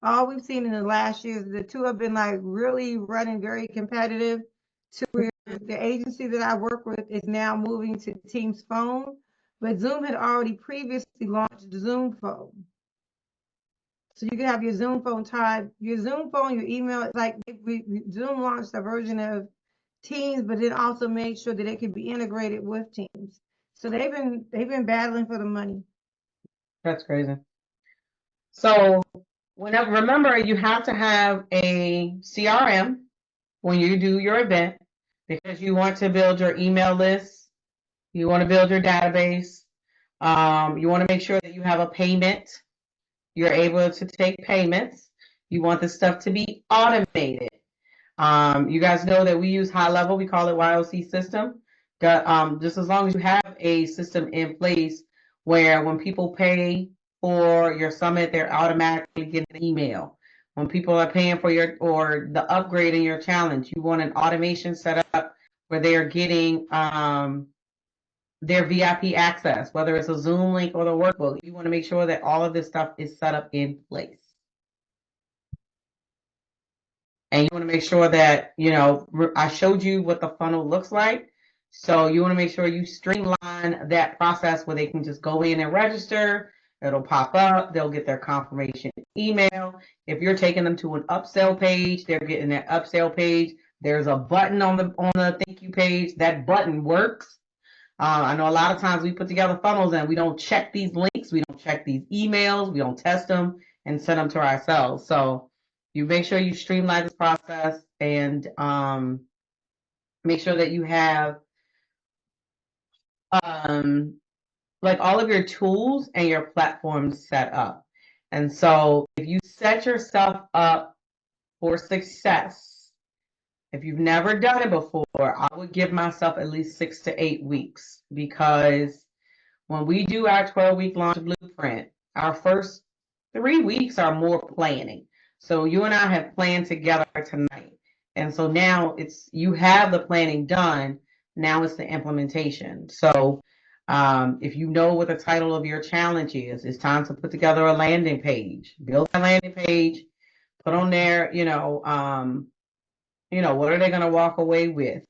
all we've seen in the last year is the two have been like really running very competitive to where the agency that I work with is now moving to Teams Phone, but Zoom had already previously launched the Zoom Phone. So you can have your Zoom phone tied, your Zoom phone, your email. It's like Zoom launched a version of Teams, but then also made sure that it could be integrated with Teams. So they've been battling for the money. That's crazy. So remember you have to have a CRM when you do your event because you want to build your email list, you want to build your database, you want to make sure that you have a payment, you're able to take payments, you want this stuff to be automated. You guys know that we use high level, we call it YOC system. Just as long as you have a system in place where when people pay for your summit, they're automatically getting an email. When people are paying for the upgrade in your challenge, you want an automation set up where they are getting their VIP access, whether it's a Zoom link or the workbook. You want to make sure that all of this stuff is set up in place. And you want to make sure that, I showed you what the funnel looks like. So you want to make sure you streamline that process where they can just go in and register. It'll pop up. They'll get their confirmation email. If you're taking them to an upsell page, they're getting that upsell page. There's a button on the thank you page. That button works. I know a lot of times we put together funnels and we don't check these links. We don't check these emails. We don't test them and send them to ourselves. So you make sure you streamline this process and make sure that you have like all of your tools and your platforms set up. And so if you set yourself up for success, if you've never done it before, I would give myself at least 6 to 8 weeks, because when we do our 12-week launch blueprint, our first 3 weeks are more planning. So you and I have planned together tonight. And so now you have the planning done. Now it's the implementation. So if you know what the title of your challenge is, it's time to put together a landing page. Build a landing page, put on there, what are they going to walk away with?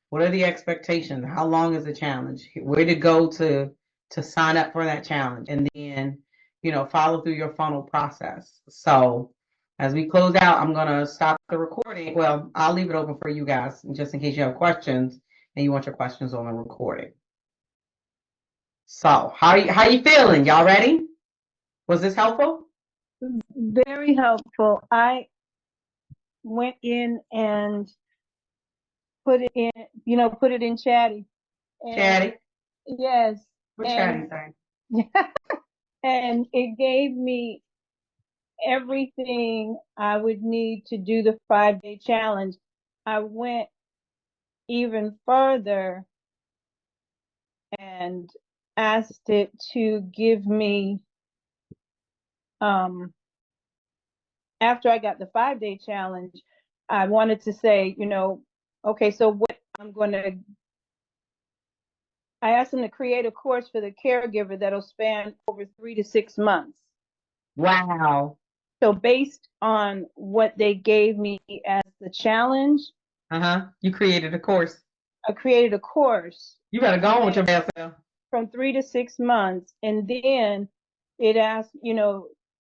What are the expectations? How long is the challenge? Where to go to sign up for that challenge? And then, follow through your funnel process. So as we close out, I'm going to stop the recording. Well, I'll leave it open for you guys just in case you have questions and you want your questions on the recording. So how you feeling? Y'all ready? Was this helpful? Very helpful. I went in and put it in Chatty. Chatty? Yes. What Chatty saying? And it gave me everything I would need to do the 5-day challenge. I went even further and asked it to give me, after I got the 5-day challenge, I wanted to say, okay, so what I asked them to create a course for the caregiver that'll span over 3 to 6 months. Wow. So based on what they gave me as the challenge, You created a course. I created a course. You gotta go on with your best self. From 3 to 6 months, and then it asked,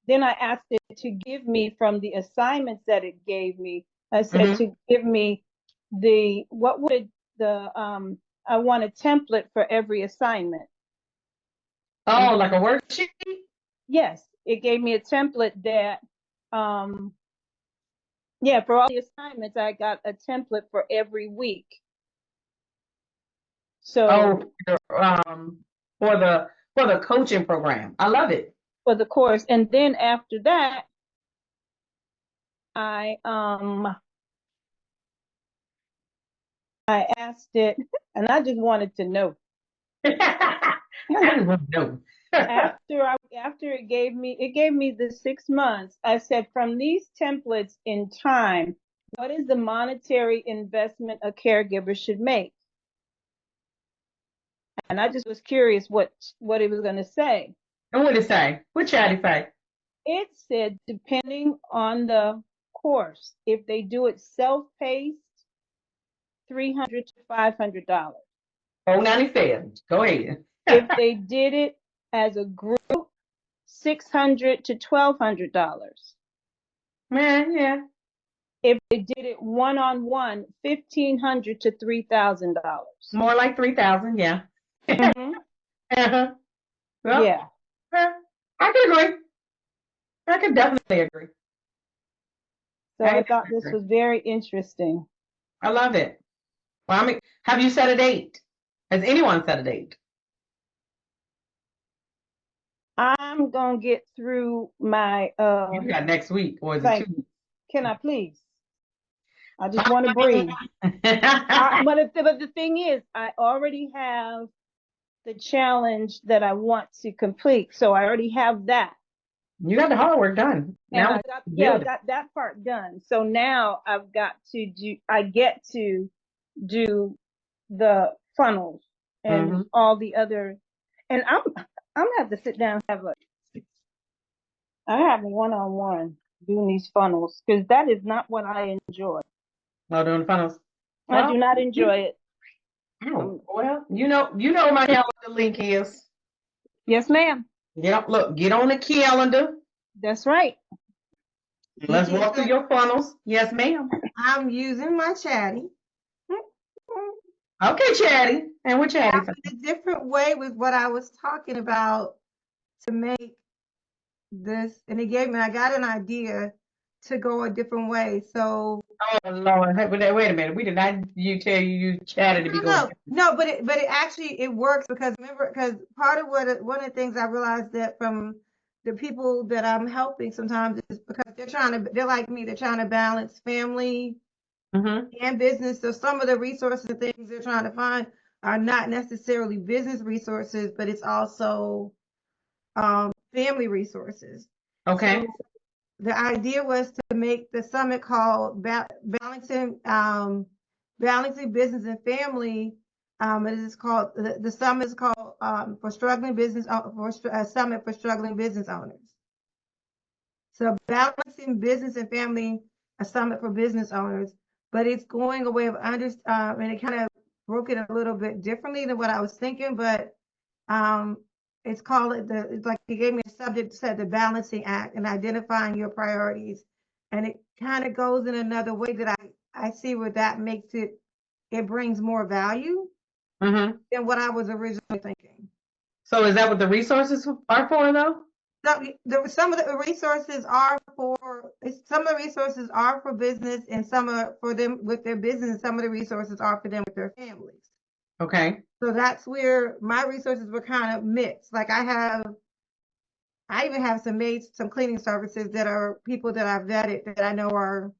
then I asked it to give me from the assignments that it gave me. I said to give me I want a template for every assignment. Oh, like a worksheet? Yes, it gave me a template that, for all the assignments, I got a template for every week. So for the coaching program. I love it. For the course, and then after that, I asked it, and I just wanted to know. I just want to know. After it gave me the 6 months, I said, from these templates in time, what is the monetary investment a caregiver should make? And I just was curious what it was going to say. And what did it say? What did it say? It said, depending on the course, if they do it self-paced, $300 to $500. Oh, 97. Go ahead. If they did it as a group, $600 to $1,200. Man, yeah. If they did it one-on-one, $1,500 to $3,000. More like 3,000, yeah. Well, Yeah. I can agree. I can definitely agree. So I thought this was very interesting. I love it. Well, have you set a date? Has anyone set a date? I'm gonna get through my You got next week, or is it 2 weeks? Can I please? I just want to breathe. But the thing is, I already have the challenge that I want to complete. So I already have that. You got the hard work done. And I got that part done. So now I get to do the funnels and all the other, and I'm gonna have to sit down and I have a one-on-one doing these funnels, because that is not what I enjoy. No, doing the funnels. I do not enjoy it. Oh, well, you know my calendar link is. Yes, ma'am. Get on the calendar. That's right. Let's walk through your funnels. Yes, ma'am. I'm using my Chatty. Okay, Chatty. And what Chatty? A different way with what I was talking about to make this, and I got an idea to go a different way. So, oh Lord, wait a minute. We did not tell you chatted to be going. No, but it actually it works, because part of one of the things I realized that from the people that I'm helping sometimes is because they're like me, they're trying to balance family and business. So some of the resources and things they're trying to find are not necessarily business resources, but it's also family resources. Okay. So the idea was to make the summit called balancing business and family. It is called the summit is called for struggling business summit for struggling business owners. So balancing business and family, a summit for business owners, but it's going a way of and it kind of broke it a little bit differently than what I was thinking, but it's like he gave me a subject, said the balancing act and identifying your priorities. And it kind of goes in another way that I see where that makes it brings more value than what I was originally thinking. So is that what the resources are for, though? Some of the resources are for business, and some are for them with their business, and some of the resources are for them with their families. Okay. So that's where my resources were kind of mixed. Like I even have some cleaning services that are people that I've vetted that I know are,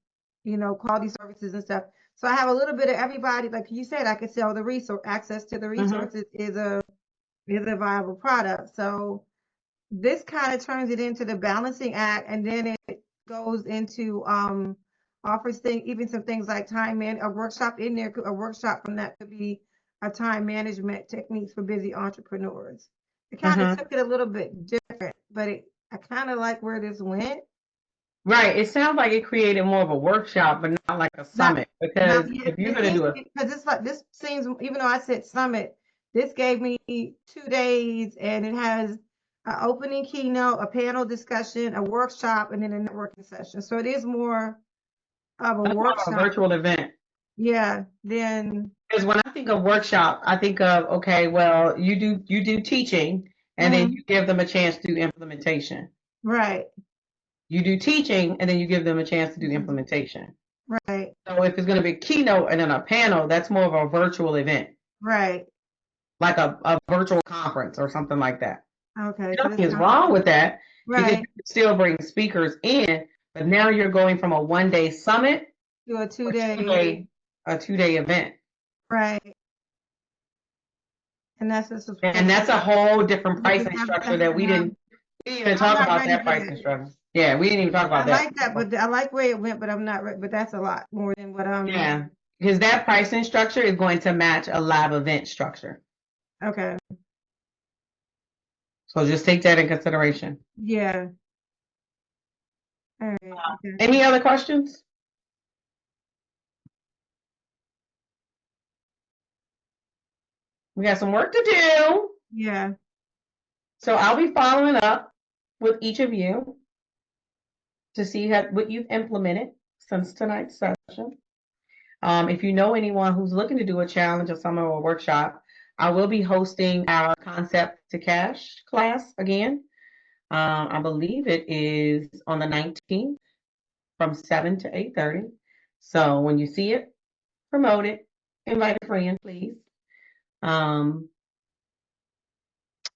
quality services and stuff. So I have a little bit of everybody. Like you said, I could sell the access to the resources is a is a viable product. So this kind of turns it into the balancing act, and then it goes into offers things, even some things like a workshop in there, a workshop from that could be a time management techniques for busy entrepreneurs. It kind of took it a little bit different, but I kind of like where this went. Right. It sounds like it created more of a workshop, but not like a summit. Because if you're going to do it, because it's like this seems, even though I said summit, this gave me 2 days, and it has an opening keynote, a panel discussion, a workshop, and then a networking session. So it is more of a that's more of a workshop. virtual event. Yeah. Then Because when I think of workshop, I think of, okay, well, you do teaching, and then you give them a chance to do implementation. right. You do teaching, and then you give them a chance to do implementation. Right. So if it's going to be a keynote and then a panel, that's more of a virtual event, Right. like a virtual conference or something like that. Okay. So Nothing is wrong with that, because right. you can still bring speakers in, but now you're going from a 1-day summit To a to 2-day. a 2-day event. Right. And that's a subscription. And that's a whole different pricing structure that we didn't even talk about that pricing structure. Yeah, we didn't even talk about that. I like that, but I like where it went, but I'm not, but that's a lot more than what I'm. Yeah, because that pricing structure is going to match a live event structure. Okay. So just take that in consideration. Yeah. All right. Okay. Any other questions? We got some work to do. Yeah. So I'll be following up with each of you to see what you've implemented since tonight's session. If you know anyone who's looking to do a challenge, a summit, or a workshop, I will be hosting our Concept to Cash class again. I believe it is on the 19th from 7 to 8:30. So when you see it, promote it, invite a friend, please. And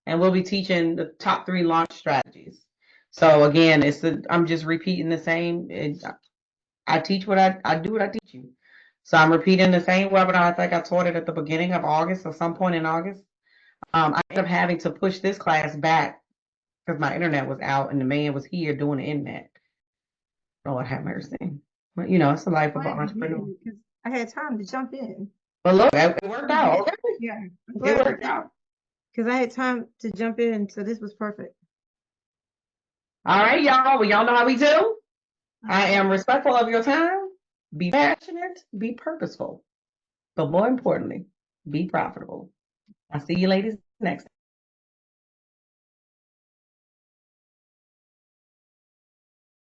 we'll be teaching the top 3 launch strategies. So again, I'm just repeating the same. I teach what I do what I teach you. So I'm repeating the same webinar. I think I taught it at the beginning of August or some point in August. I ended up having to push this class back because my internet was out and the man was here doing the internet. Lord have mercy. But it's the life of an entrepreneur. Because I had time to jump in. But look, it worked out. Okay. Yeah. It worked out. Because I had time to jump in, so this was perfect. All right, y'all. Well, y'all know how we do. I am respectful of your time. Be passionate. Be purposeful. But more importantly, be profitable. I'll see you ladies next time.